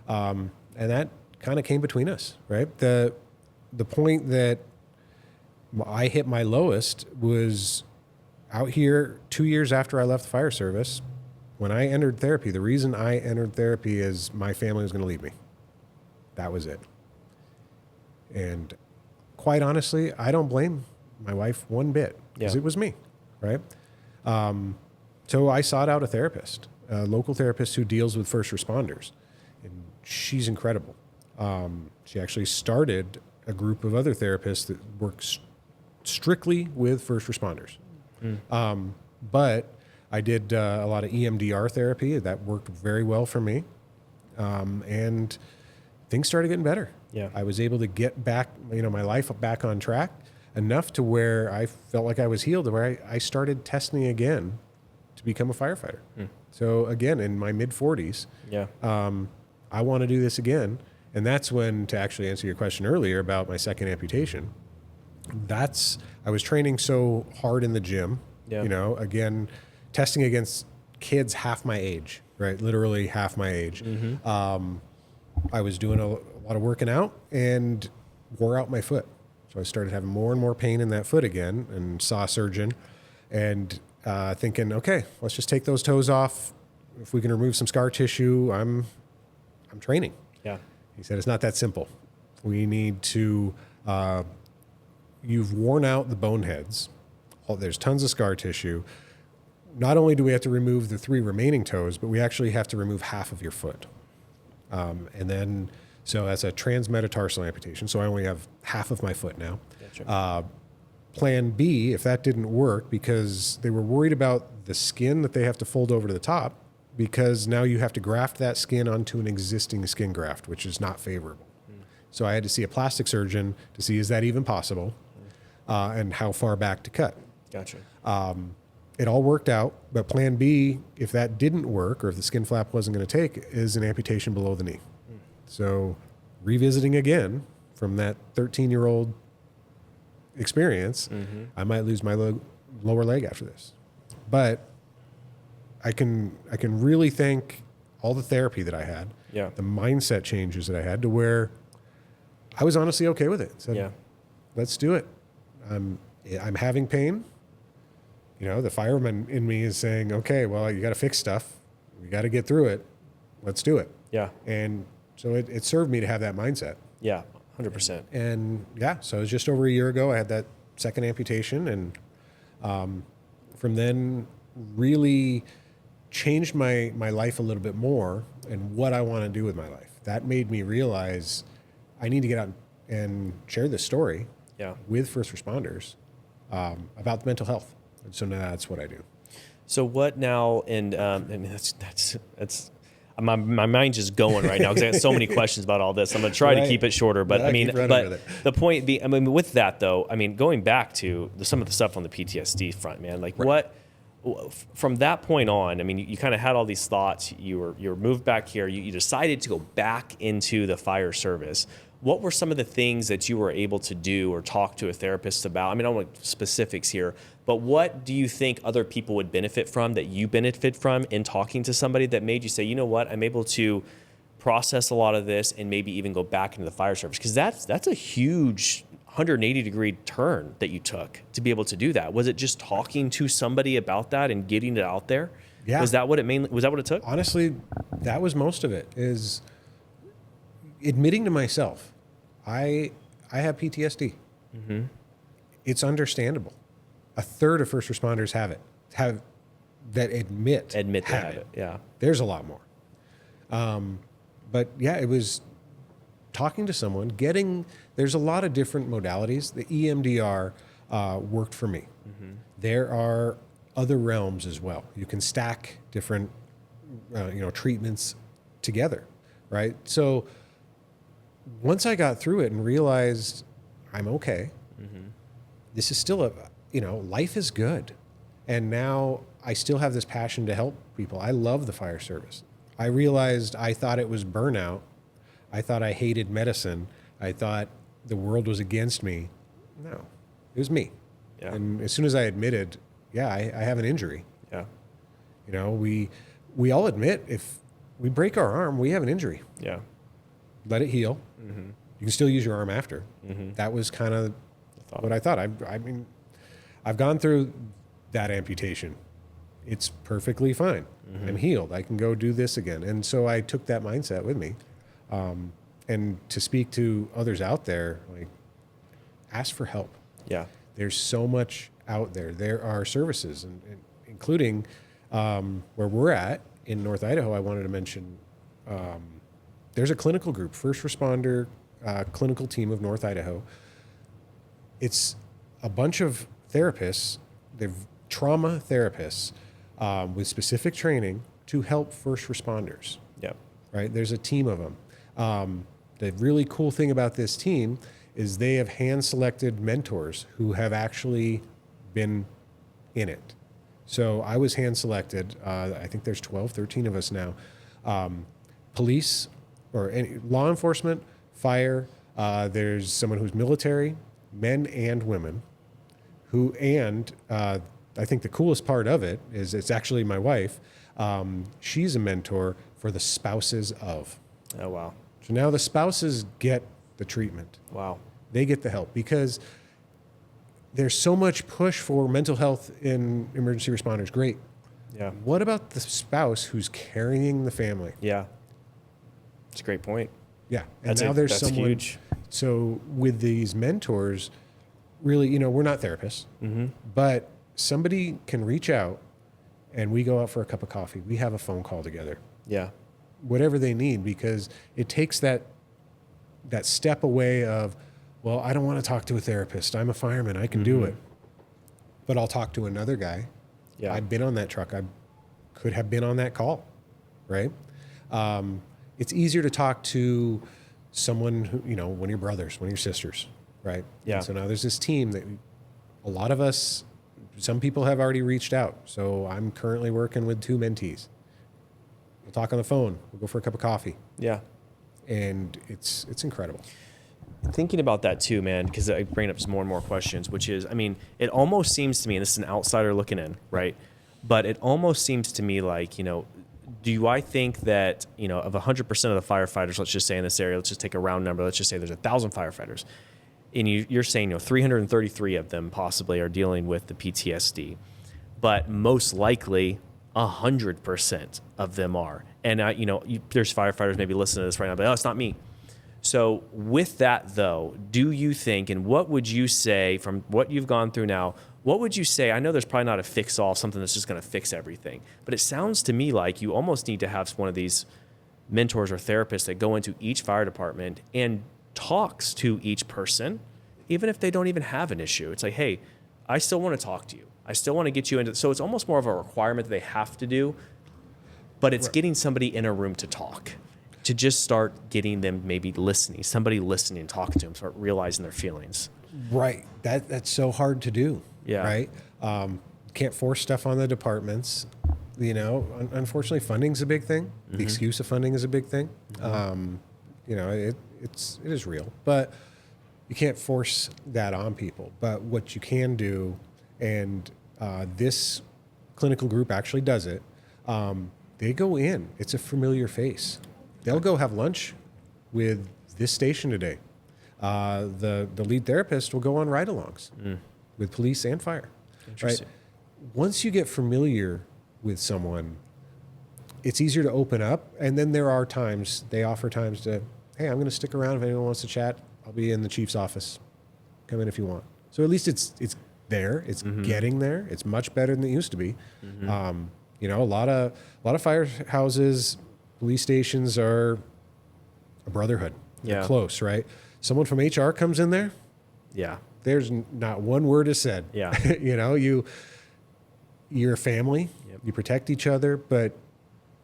And that kind of came between us, right? The point that I hit my lowest was out here 2 years after I left the fire service. When I entered therapy, the reason I entered therapy is my family was going to leave me. That was it. And quite honestly, I don't blame my wife one bit because it was me, right? So I sought out a therapist, a local therapist who deals with first responders, and she's incredible. She actually started a group of other therapists that works strictly with first responders. But I did a lot of EMDR therapy. That worked very well for me. And things started getting better. Yeah. I was able to get back, my life back on track enough to where I felt like I was healed, to where I started testing again to become a firefighter. So again, in my mid 40s, I want to do this again. And that's when, to actually answer your question earlier about my second amputation, I was training so hard in the gym, again, testing against kids half my age, right? Literally half my age. I was doing a lot of working out and wore out my foot. So I started having more and more pain in that foot again and saw a surgeon and thinking, okay, let's just take those toes off. If we can remove some scar tissue, I'm training. Yeah. He said, it's not that simple. We need to, you've worn out the bone heads. There's tons of scar tissue. Not only do we have to remove the 3 remaining toes, but we actually have to remove half of your foot. And then, so that's a transmetatarsal amputation. So I only have half of my foot now. Gotcha. Plan B, if that didn't work, because they were worried about the skin that they have to fold over to the top, because now you have to graft that skin onto an existing skin graft, which is not favorable. So I had to see a plastic surgeon to see, is that even possible? And how far back to cut. Gotcha. It all worked out, but plan B, if that didn't work or if the skin flap wasn't going to take, is an amputation below the knee. So revisiting again from that 13-year-old experience, I might lose my lower leg after this. But I can really thank all the therapy that I had, the mindset changes that I had, to where I was honestly okay with it. So let's do it. I'm having pain. The fireman in me is saying, okay, well, you got to fix stuff. We got to get through it. Let's do it. Yeah. And so it served me to have that mindset. Yeah, 100%. And so it was just over a year ago, I had that second amputation. And from then really changed my life a little bit more and what I want to do with my life. That made me realize I need to get out and share this story with first responders about mental health. And so now that's what I do. So what now? And I mean, that's my mind's just going right now because I got so many questions about all this. I'm going to try to keep it shorter, but the point being, I mean, with that though, I mean, going back to some of the stuff on the PTSD front, man, like what, from that point on, I mean, you kind of had all these thoughts, you were moved back here, you decided to go back into the fire service. What were some of the things that you were able to do or talk to a therapist about? I mean, I don't want specifics here, but what do you think other people would benefit from that you benefit from in talking to somebody that made you say, you know what, I'm able to process a lot of this and maybe even go back into the fire service? Because that's a huge 180-degree turn that you took to be able to do that. Was it just talking to somebody about that and getting it out there? Yeah. Was that what it took? Honestly, that was most of it, is admitting to myself, I have PTSD. Mm-hmm. It's understandable. A third of first responders have admit they have it. Yeah. There's a lot more. But yeah, it was talking to someone, there's a lot of different modalities. The EMDR worked for me. Mm-hmm. There are other realms as well. You can stack different, treatments together, right? So once I got through it and realized I'm okay, mm-hmm. this is still life is good. And now I still have this passion to help people. I love the fire service. I realized I thought it was burnout. I thought I hated medicine. I thought the world was against me. No, it was me. Yeah. And as soon as I admitted, I have an injury. Yeah. We all admit if we break our arm, we have an injury. Yeah. Let it heal. Mm-hmm. You can still use your arm after. Mm-hmm. That was kind of what I thought. I mean, I've gone through that amputation. It's perfectly fine. Mm-hmm. I'm healed. I can go do this again. And so I took that mindset with me. And to speak to others out there, like, ask for help. Yeah. There's so much out there. There are services, and including where we're at in North Idaho. I wanted to mention there's a clinical group, first responder clinical team of North Idaho. It's a bunch of therapists. They're trauma therapists with specific training to help first responders. Yeah. Right? There's a team of them. The really cool thing about this team is they have hand-selected mentors who have actually been in it. So I was hand-selected. I think there's 12, 13 of us now. Police or law enforcement, fire. There's someone who's military, men and women. I think the coolest part of it is it's actually my wife. She's a mentor for the spouses of. Oh, wow. So now the spouses get the treatment. Wow. They get the help because there's so much push for mental health in emergency responders. Great. Yeah. What about the spouse who's carrying the family? Yeah. It's a great point. Yeah. And now there's that's someone. huge. So with these mentors, really, we're not therapists, but somebody can reach out and we go out for a cup of coffee. We have a phone call together. Yeah. Whatever they need, because it takes that step away of, well, I don't want to talk to a therapist. I'm a fireman. I can do it. But I'll talk to another guy. Yeah. I've been on that truck. I could have been on that call, right? It's easier to talk to someone who, one of your brothers, one of your sisters, right? Yeah. And so now there's this team that a lot of us, some people have already reached out. So I'm currently working with 2 mentees. We'll talk on the phone. We'll go for a cup of coffee. Yeah. And it's incredible. Thinking about that too, man, because I bring up some more and more questions, which is, it almost seems to me, and this is an outsider looking in, right? But it almost seems to me like, do I think that, of 100% of the firefighters, let's just say in this area, let's just take a round number, let's just say there's 1,000 firefighters. And you're saying, 333 of them possibly are dealing with the PTSD, but most likely 100% of them are. And, there's firefighters maybe listening to this right now, but it's not me. So with that, though, do you think, and what would you say from what you've gone through now, what would you say? I know there's probably not a fix-all, something that's just going to fix everything, but it sounds to me like you almost need to have one of these mentors or therapists that go into each fire department and talks to each person, even if they don't even have an issue. It's like, hey, I still want to talk to you. I still want to get you into, so it's almost more of a requirement that they have to do, but it's getting somebody in a room to talk, to just start getting them maybe listening, somebody listening, talking to them, start realizing their feelings. Right. That's so hard to do. Yeah. Right. Can't force stuff on the departments. Unfortunately, funding's a big thing. The excuse of funding is a big thing. It is real, but you can't force that on people. But what you can do, and this clinical group actually does it, they go in. It's a familiar face. They'll go have lunch with this station today. The lead therapist will go on ride-alongs with police and fire. Right? Once you get familiar with someone, it's easier to open up. And then there are times, they offer times to, hey, I'm going to stick around if anyone wants to chat. I'll be in the chief's office. Come in if you want. So at least it's there. It's getting there. It's much better than it used to be. A lot of firehouses, police stations are a brotroughhood. They're close, right? Someone from HR comes in there. Yeah. There's not one word is said. Yeah. You're a family. Yep. You protect each other, but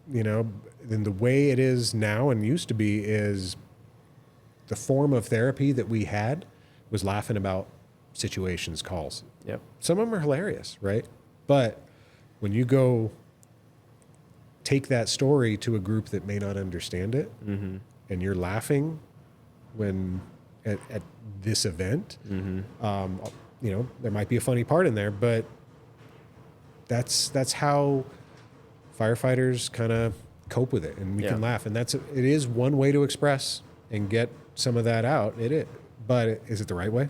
then the way it is now and used to be is the form of therapy that we had was laughing about situations, calls. Yep. Some of them are hilarious, right? But when you go take that story to a group that may not understand it, and you're laughing when at this event, there might be a funny part in there, but that's how firefighters kind of cope with it, and we can laugh, and it is one way to express and get some of that out. But is it the right way?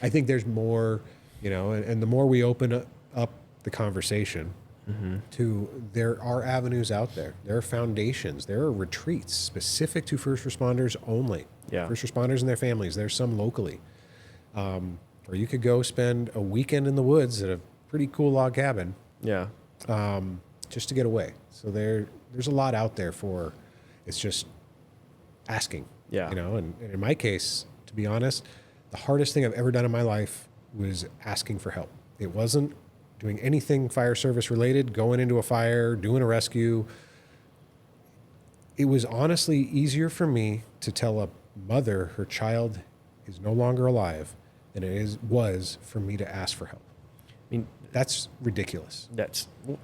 I think there's more, and the more we open up the conversation there are avenues out there. There are foundations. There are retreats specific to first responders only. Yeah. First responders and their families. There's some locally. Or you could go spend a weekend in the woods at a pretty cool log cabin. Yeah. Just to get away. So there's a lot out there for, it's just asking. Yeah. And in my case, to be honest, the hardest thing I've ever done in my life was asking for help. It wasn't doing anything fire service related, going into a fire, doing a rescue. It was honestly easier for me to tell a mother her child is no longer alive than was for me to ask for help. I mean, that's ridiculous.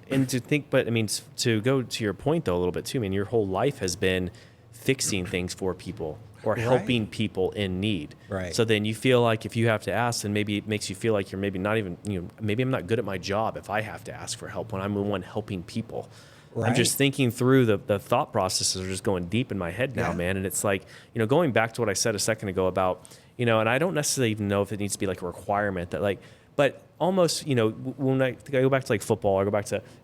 And to think, but I mean, to go to your point though a little bit too, I mean, your whole life has been fixing things for people or helping people in need. Right. So then you feel like if you have to ask, then maybe it makes you feel like you're maybe not even, maybe I'm not good at my job if I have to ask for help when I'm the one helping people. Right. I'm just thinking through the thought processes are just going deep in my head now, man. And it's like, going back to what I said a second ago about, and I don't necessarily even know if it needs to be like a requirement that like, but almost, when I go back to like football,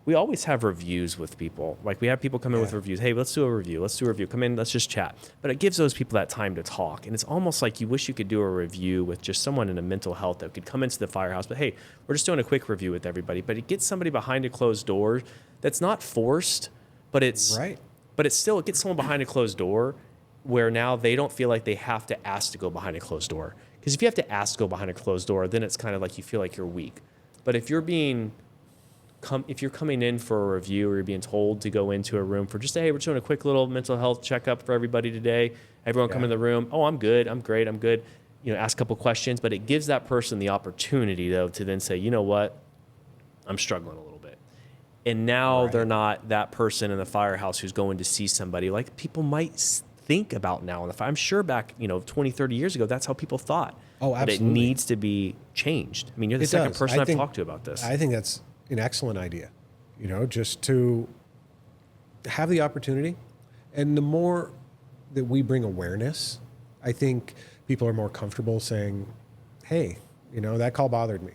we always have reviews with people. Like we have people come in with reviews. Hey, let's do a review. Come in, let's just chat. But it gives those people that time to talk. And it's almost like you wish you could do a review with just someone in a mental health that could come into the firehouse. But hey, we're just doing a quick review with everybody. But it gets somebody behind a closed door that's not forced, but it's But it gets someone behind a closed door where now they don't feel like they have to ask to go behind a closed door. Because if you have to ask to go behind a closed door, then it's kind of like you feel like you're weak. But if you're coming in for a review or you're being told to go into a room for just, hey, we're doing a quick little mental health checkup for everybody today. Everyone come in the room. Oh, I'm good. I'm great. I'm good. Ask a couple questions. But it gives that person the opportunity, though, to then say, you know what? I'm struggling a little bit. And now they're not that person in the firehouse who's going to see somebody like people might think about now in the fire. I'm sure back, 20, 30 years ago, that's how people thought. Oh, absolutely. But it needs to be changed. I mean, you're the second person I've talked to about this. I think that's an excellent idea, just to have the opportunity. And the more that we bring awareness, I think people are more comfortable saying, hey, that call bothered me.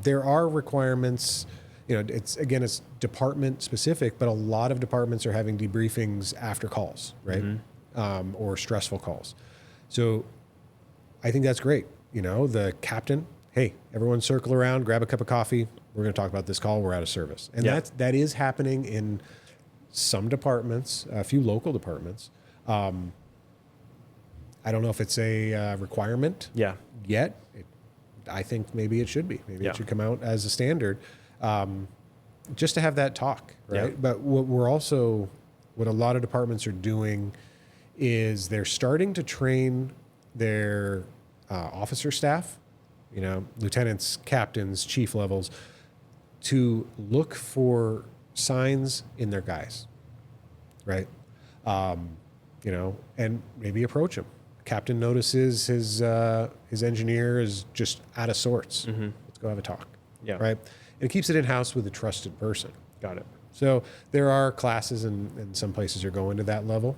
There are requirements, it's department specific, but a lot of departments are having debriefings after calls, right? Or stressful calls. So I think that's great. The captain, hey, everyone circle around, grab a cup of coffee. We're going to talk about this call. We're out of service. And that is happening in some departments, a few local departments. I don't know if it's a requirement yet. I think maybe it should be. Maybe it should come out as a standard just to have that talk, right? But what a lot of departments are doing is they're starting to train their officer staff, lieutenants, captains, chief levels, to look for signs in their guys, right? And maybe approach them. Captain notices his engineer is just out of sorts. Let's go have a talk, right? And it keeps it in-house with a trusted person. Got it. So there are classes and some places are going to that level.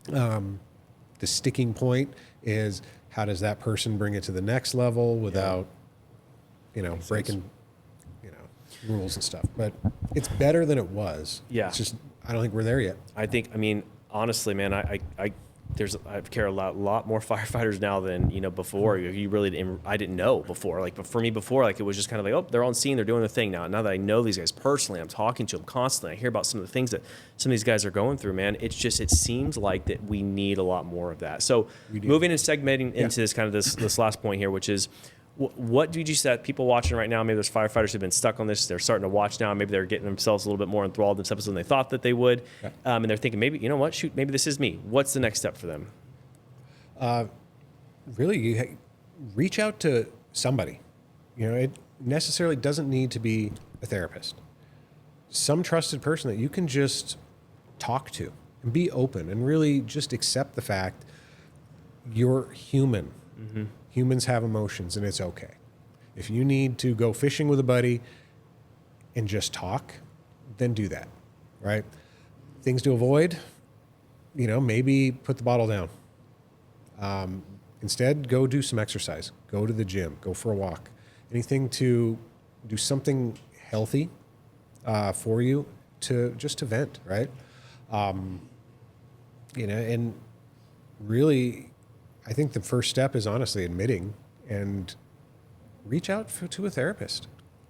The sticking point is how does that person bring it to the next level without, breaking, rules and stuff. But it's better than it was. Yeah. It's just, I don't think we're there yet. Honestly, man, I care a lot more firefighters now than before. I didn't know before. But for me before, it was just kind of like, oh, they're on scene, they're doing the thing now. Now that I know these guys personally, I'm talking to them constantly. I hear about some of the things that some of these guys are going through. Man, it seems like that we need a lot more of that. So moving and segmenting into this kind of this last point here, which is, what did you say? People watching right now, maybe there's firefighters who've been stuck on this. They're starting to watch now. Maybe they're getting themselves a little bit more enthralled in this episode than they thought that they would. And they're thinking, maybe, maybe this is me. What's the next step for them? Really, reach out to somebody. You know, it necessarily doesn't need to be a therapist. Some trusted person that you can just talk to and be open and really just accept the fact you're human. Mm-hmm. Humans have emotions, and it's okay. If you need to go fishing with a buddy and just talk, then do that, right? Things to avoid, you know, maybe put the bottle down. Instead, go do some exercise. Go to the gym. Go for a walk. Anything to do something healthy for you to vent, right? You know, and really, I think the first step is honestly admitting and reach out to a therapist.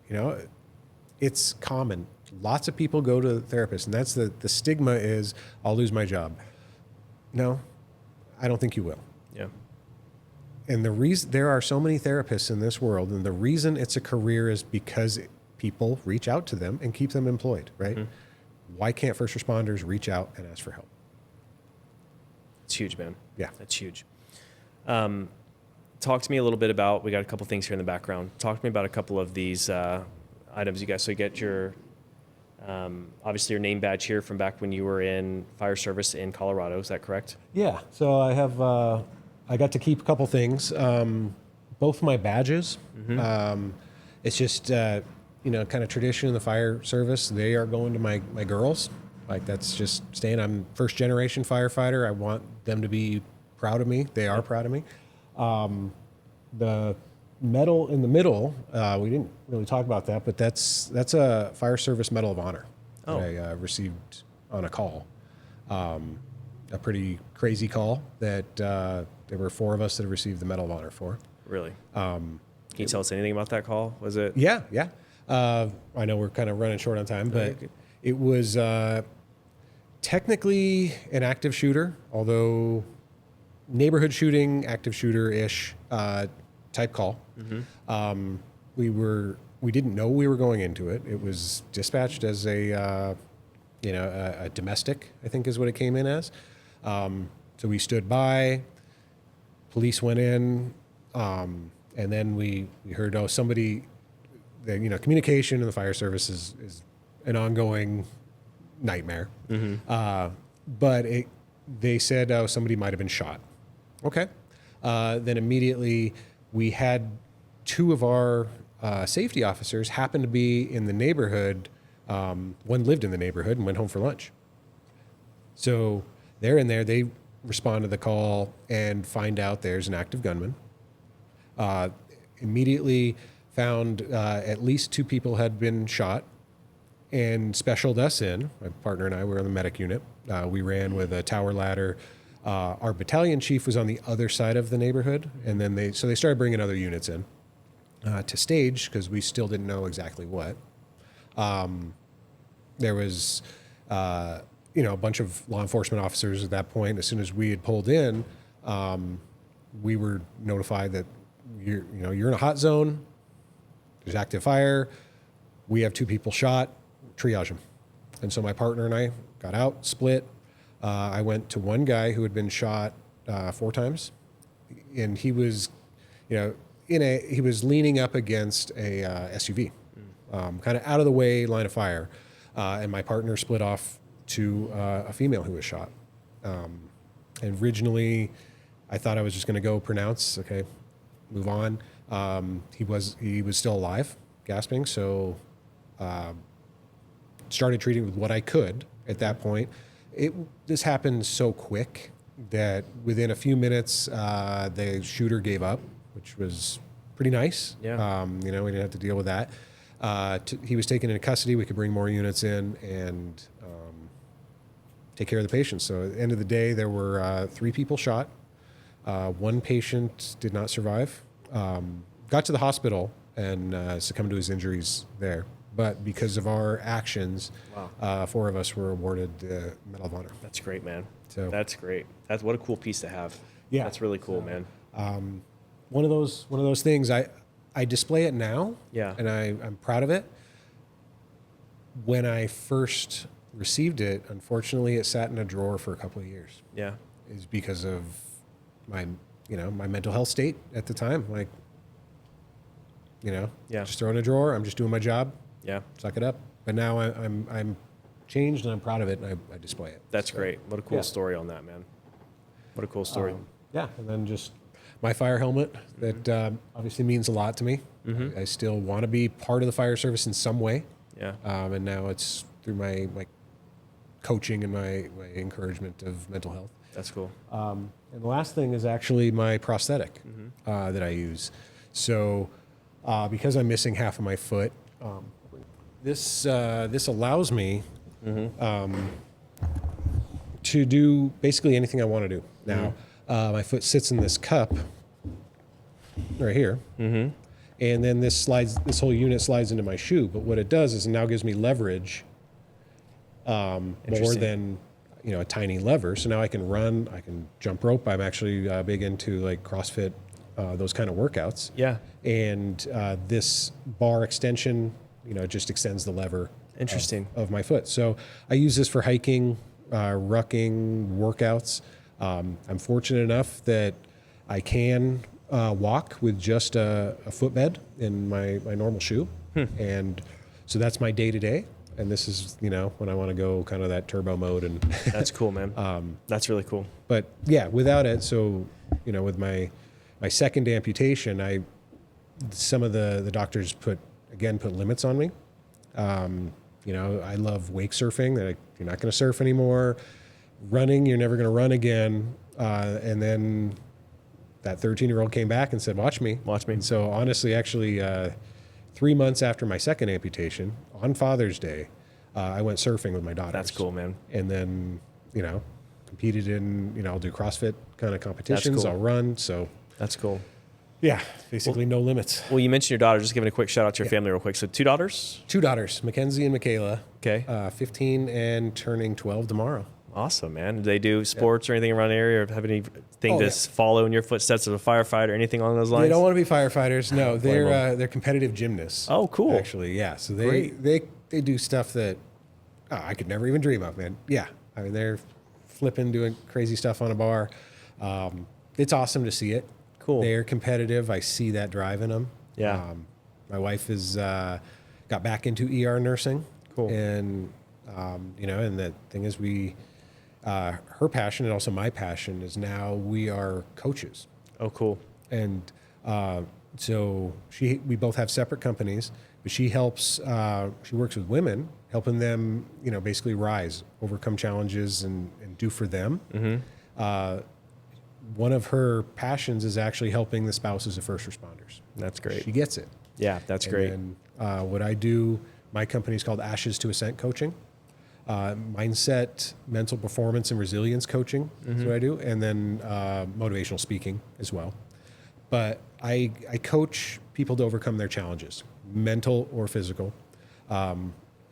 You know, it's common. Lots of people go to therapists, and that's the stigma is, I'll lose my job. No, I don't think you will. Yeah. And the reason there are so many therapists in this world, and the reason it's a career is because people reach out to them and keep them employed, right? Mm-hmm. Why can't first responders reach out and ask for help? It's huge, man. Yeah. That's huge. Talk to me a little bit about, we got a couple things here in the background. Talk to me about a couple of these items you guys. So you get your, obviously your name badge here from back when you were in fire service in Colorado. Is that correct? Yeah. So I have, I got to keep a couple things. Both my badges. Mm-hmm. It's just, you know, kind of tradition in the fire service. They are going to my girls. Like, that's just staying. I'm first generation firefighter. I want them to be proud of me. They are proud of me. The medal in the middle, we didn't really talk about that, but that's a fire service medal of honor that I received on a call. A pretty crazy call that there were 4 of us that received the medal of honor for. Really? Can you tell us anything about that call? Was it? Yeah. I know we're kind of running short on time, but it was technically an active shooter, although neighborhood shooting, active shooter-ish type call. Mm-hmm. We didn't know we were going into it. It was dispatched as a domestic, I think is what it came in as. So we stood by, police went in, and then we heard, somebody, communication in the fire service is an ongoing nightmare. Mm-hmm. But they said, somebody might have been shot. Okay. Then immediately we had 2 of our safety officers happen to be in the neighborhood. One lived in the neighborhood and went home for lunch. So they're in there. They respond to the call and find out there's an active gunman. Immediately found at least 2 people had been shot and specialed us in. My partner and I were on the medic unit. We ran with a tower ladder. Our battalion chief was on the other side of the neighborhood, and then they started bringing other units in to stage because we still didn't know exactly what. There was, a bunch of law enforcement officers at that point. As soon as we had pulled in, we were notified that you're in a hot zone. There's active fire. We have 2 people shot. Triage them. And so my partner and I got out, split. I went to one guy who had been shot 4 times, and he was, he was leaning up against a SUV, kind of out of the way line of fire, and my partner split off to a female who was shot. And originally, I thought I was just going to go pronounce, okay, move on. He was still alive, gasping, so started treating with what I could at that point. This happened so quick that within a few minutes, the shooter gave up, which was pretty nice. Yeah. We didn't have to deal with that. He was taken into custody. We could bring more units in and take care of the patients. So at the end of the day, there were 3 people shot. 1 patient did not survive. Got to the hospital and succumbed to his injuries there. But because of our actions, wow. 4 of us were awarded the Medal of Honor. That's great, man. So that's great. That's what a cool piece to have. Yeah, that's really cool, man. One of those things. I display it now. Yeah, and I'm proud of it. When I first received it, unfortunately, it sat in a drawer for a couple of years. Yeah, is because of my my mental health state at the time, like, Yeah. just throw in a drawer. I'm just doing my job. Yeah. Suck it up. But now I'm changed and I'm proud of it, and I display it. That's great. What a cool Yeah. story on that, man. What a cool story. Yeah, and then just my fire helmet that obviously means a lot to me. I still want to be part of the fire service in some way. Yeah. And now it's through my coaching and my encouragement of mental health. That's cool. And the last thing is actually my prosthetic that I use. So because I'm missing half of my foot, this allows me to do basically anything I want to do. Now, my foot sits in this cup right here, and then this whole unit slides into my shoe. But what it does is it now gives me leverage more than a tiny lever. So now I can run, I can jump rope. I'm actually big into like CrossFit, those kind of workouts. Yeah. And this bar extension, just extends the lever. Interesting. Of my foot. So I use this for hiking, rucking, workouts. I'm fortunate enough that I can walk with just a footbed in my normal shoe. And so that's my day to day. And this is, when I want to go kind of that turbo mode. And That's cool, man. That's really cool. But yeah, without it, so, with my second amputation, some of the doctors put limits on me. I love wake surfing, that you're not going to surf anymore. Running, you're never going to run again. And then that 13-year-old came back and said, watch me. Watch me. And so honestly, actually, 3 months after my second amputation, on Father's Day, I went surfing with my daughters. That's cool, man. And then, competed in, I'll do CrossFit kind of competitions. cool. I'll run. So That's cool. yeah, basically no limits. Well, you mentioned your daughter. Just giving a quick shout out to your family real quick. So 2 daughters? 2 daughters, Mackenzie and Michaela. Okay. 15 and turning 12 tomorrow. Awesome, man. Do they do sports or anything around the area, or have anything to yeah. follow in your footsteps of a firefighter, anything along those lines? They don't want to be firefighters. No, they're competitive gymnasts. Oh, cool. Actually, yeah. So they do stuff that I could never even dream of, man. Yeah. I mean, they're flipping, doing crazy stuff on a bar. It's awesome to see it. Cool. They're competitive. I see that drive in them. Yeah. My wife has got back into ER nursing. Cool. And, and the thing is her passion and also my passion is now we are coaches. Oh, cool. And so we both have separate companies, but she helps, she works with women, helping them, basically rise, overcome challenges and do for them. One of her passions is actually helping the spouses of first responders. That's great. She gets it. Yeah, that's great. And what I do, my company is called Ashes to Ascent Coaching. Mindset, mental performance, and resilience coaching is what I do, and then motivational speaking as well. But I coach people to overcome their challenges, mental or physical.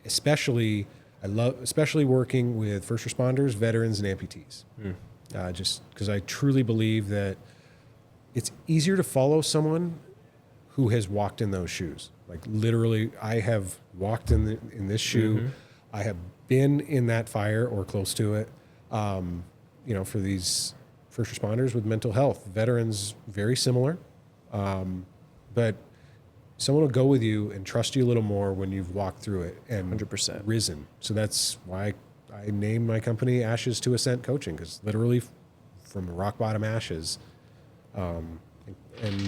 Especially working with first responders, veterans, and amputees. Just because I truly believe that it's easier to follow someone who has walked in those shoes. Like literally, I have walked in this shoe. I have been in that fire or close to it. For these first responders with mental health, veterans, very similar. But someone will go with you and trust you a little more when you've walked through it and 100%. risen. So that's why I named my company Ashes to Ascent Coaching, because literally from rock bottom ashes and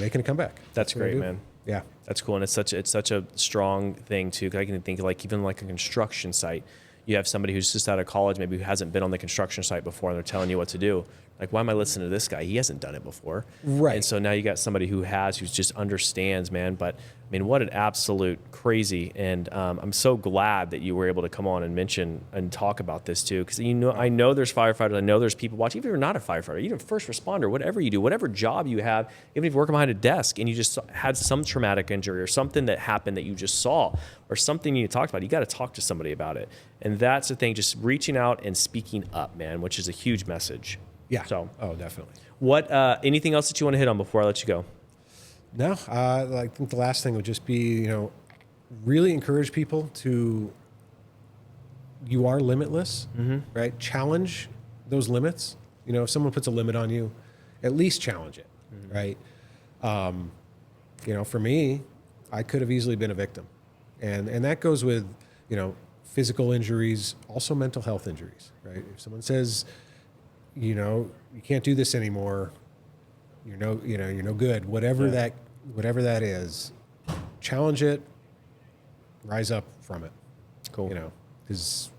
making a comeback. That's great, man. Yeah. That's cool. And it's such a strong thing too. 'Cause I can think even like a construction site, you have somebody who's just out of college, maybe who hasn't been on the construction site before, and they're telling you what to do. Like, why am I listening to this guy? He hasn't done it before. Right. And so now you got somebody who just understands, man. But I mean, what an absolute crazy. And I'm so glad that you were able to come on and mention and talk about this too. Because I know there's firefighters, I know there's people watching, even if you're not a firefighter, even first responder, whatever you do, whatever job you have, even if you're working behind a desk and you just had some traumatic injury or something that happened that you just saw or something you talked about, you got to talk to somebody about it. And that's the thing, just reaching out and speaking up, man, which is a huge message. Yeah. So, definitely. what? Anything else that you want to hit on before I let you go? No, I think the last thing would just be, really encourage people to, you are limitless, right? Challenge those limits. If someone puts a limit on you, at least challenge it. right? For me, I could have easily been a victim. And that goes with, physical injuries, also mental health injuries, right? If someone says, you can't do this anymore, you're no good, whatever that is, challenge it, rise up from it. Cool. Because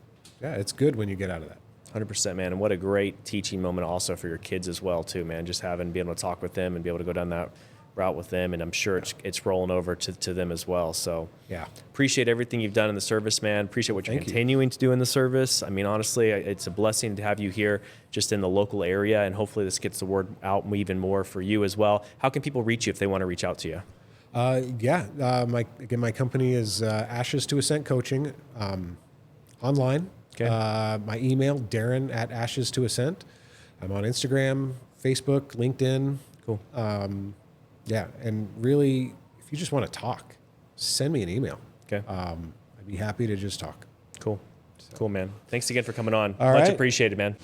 it's good when you get out of that. 100%, man. And what a great teaching moment also for your kids as well, too, man. Just being able to talk with them and be able to go down that route with them. And I'm sure it's rolling over to them as well. So appreciate everything you've done in the service, man. Appreciate what you're continuing to do in the service. I mean, honestly, it's a blessing to have you here just in the local area. And hopefully this gets the word out even more for you as well. How can people reach you if they want to reach out to you? My company is Ashes to Ascent Coaching online. Okay. My email, Darren at Ashes to Ascent. I'm on Instagram, Facebook, LinkedIn. Cool. And really, if you just want to talk, send me an email. Okay. I'd be happy to just talk. Cool. Cool, man. Thanks again for coming on. All Much right. appreciated, man.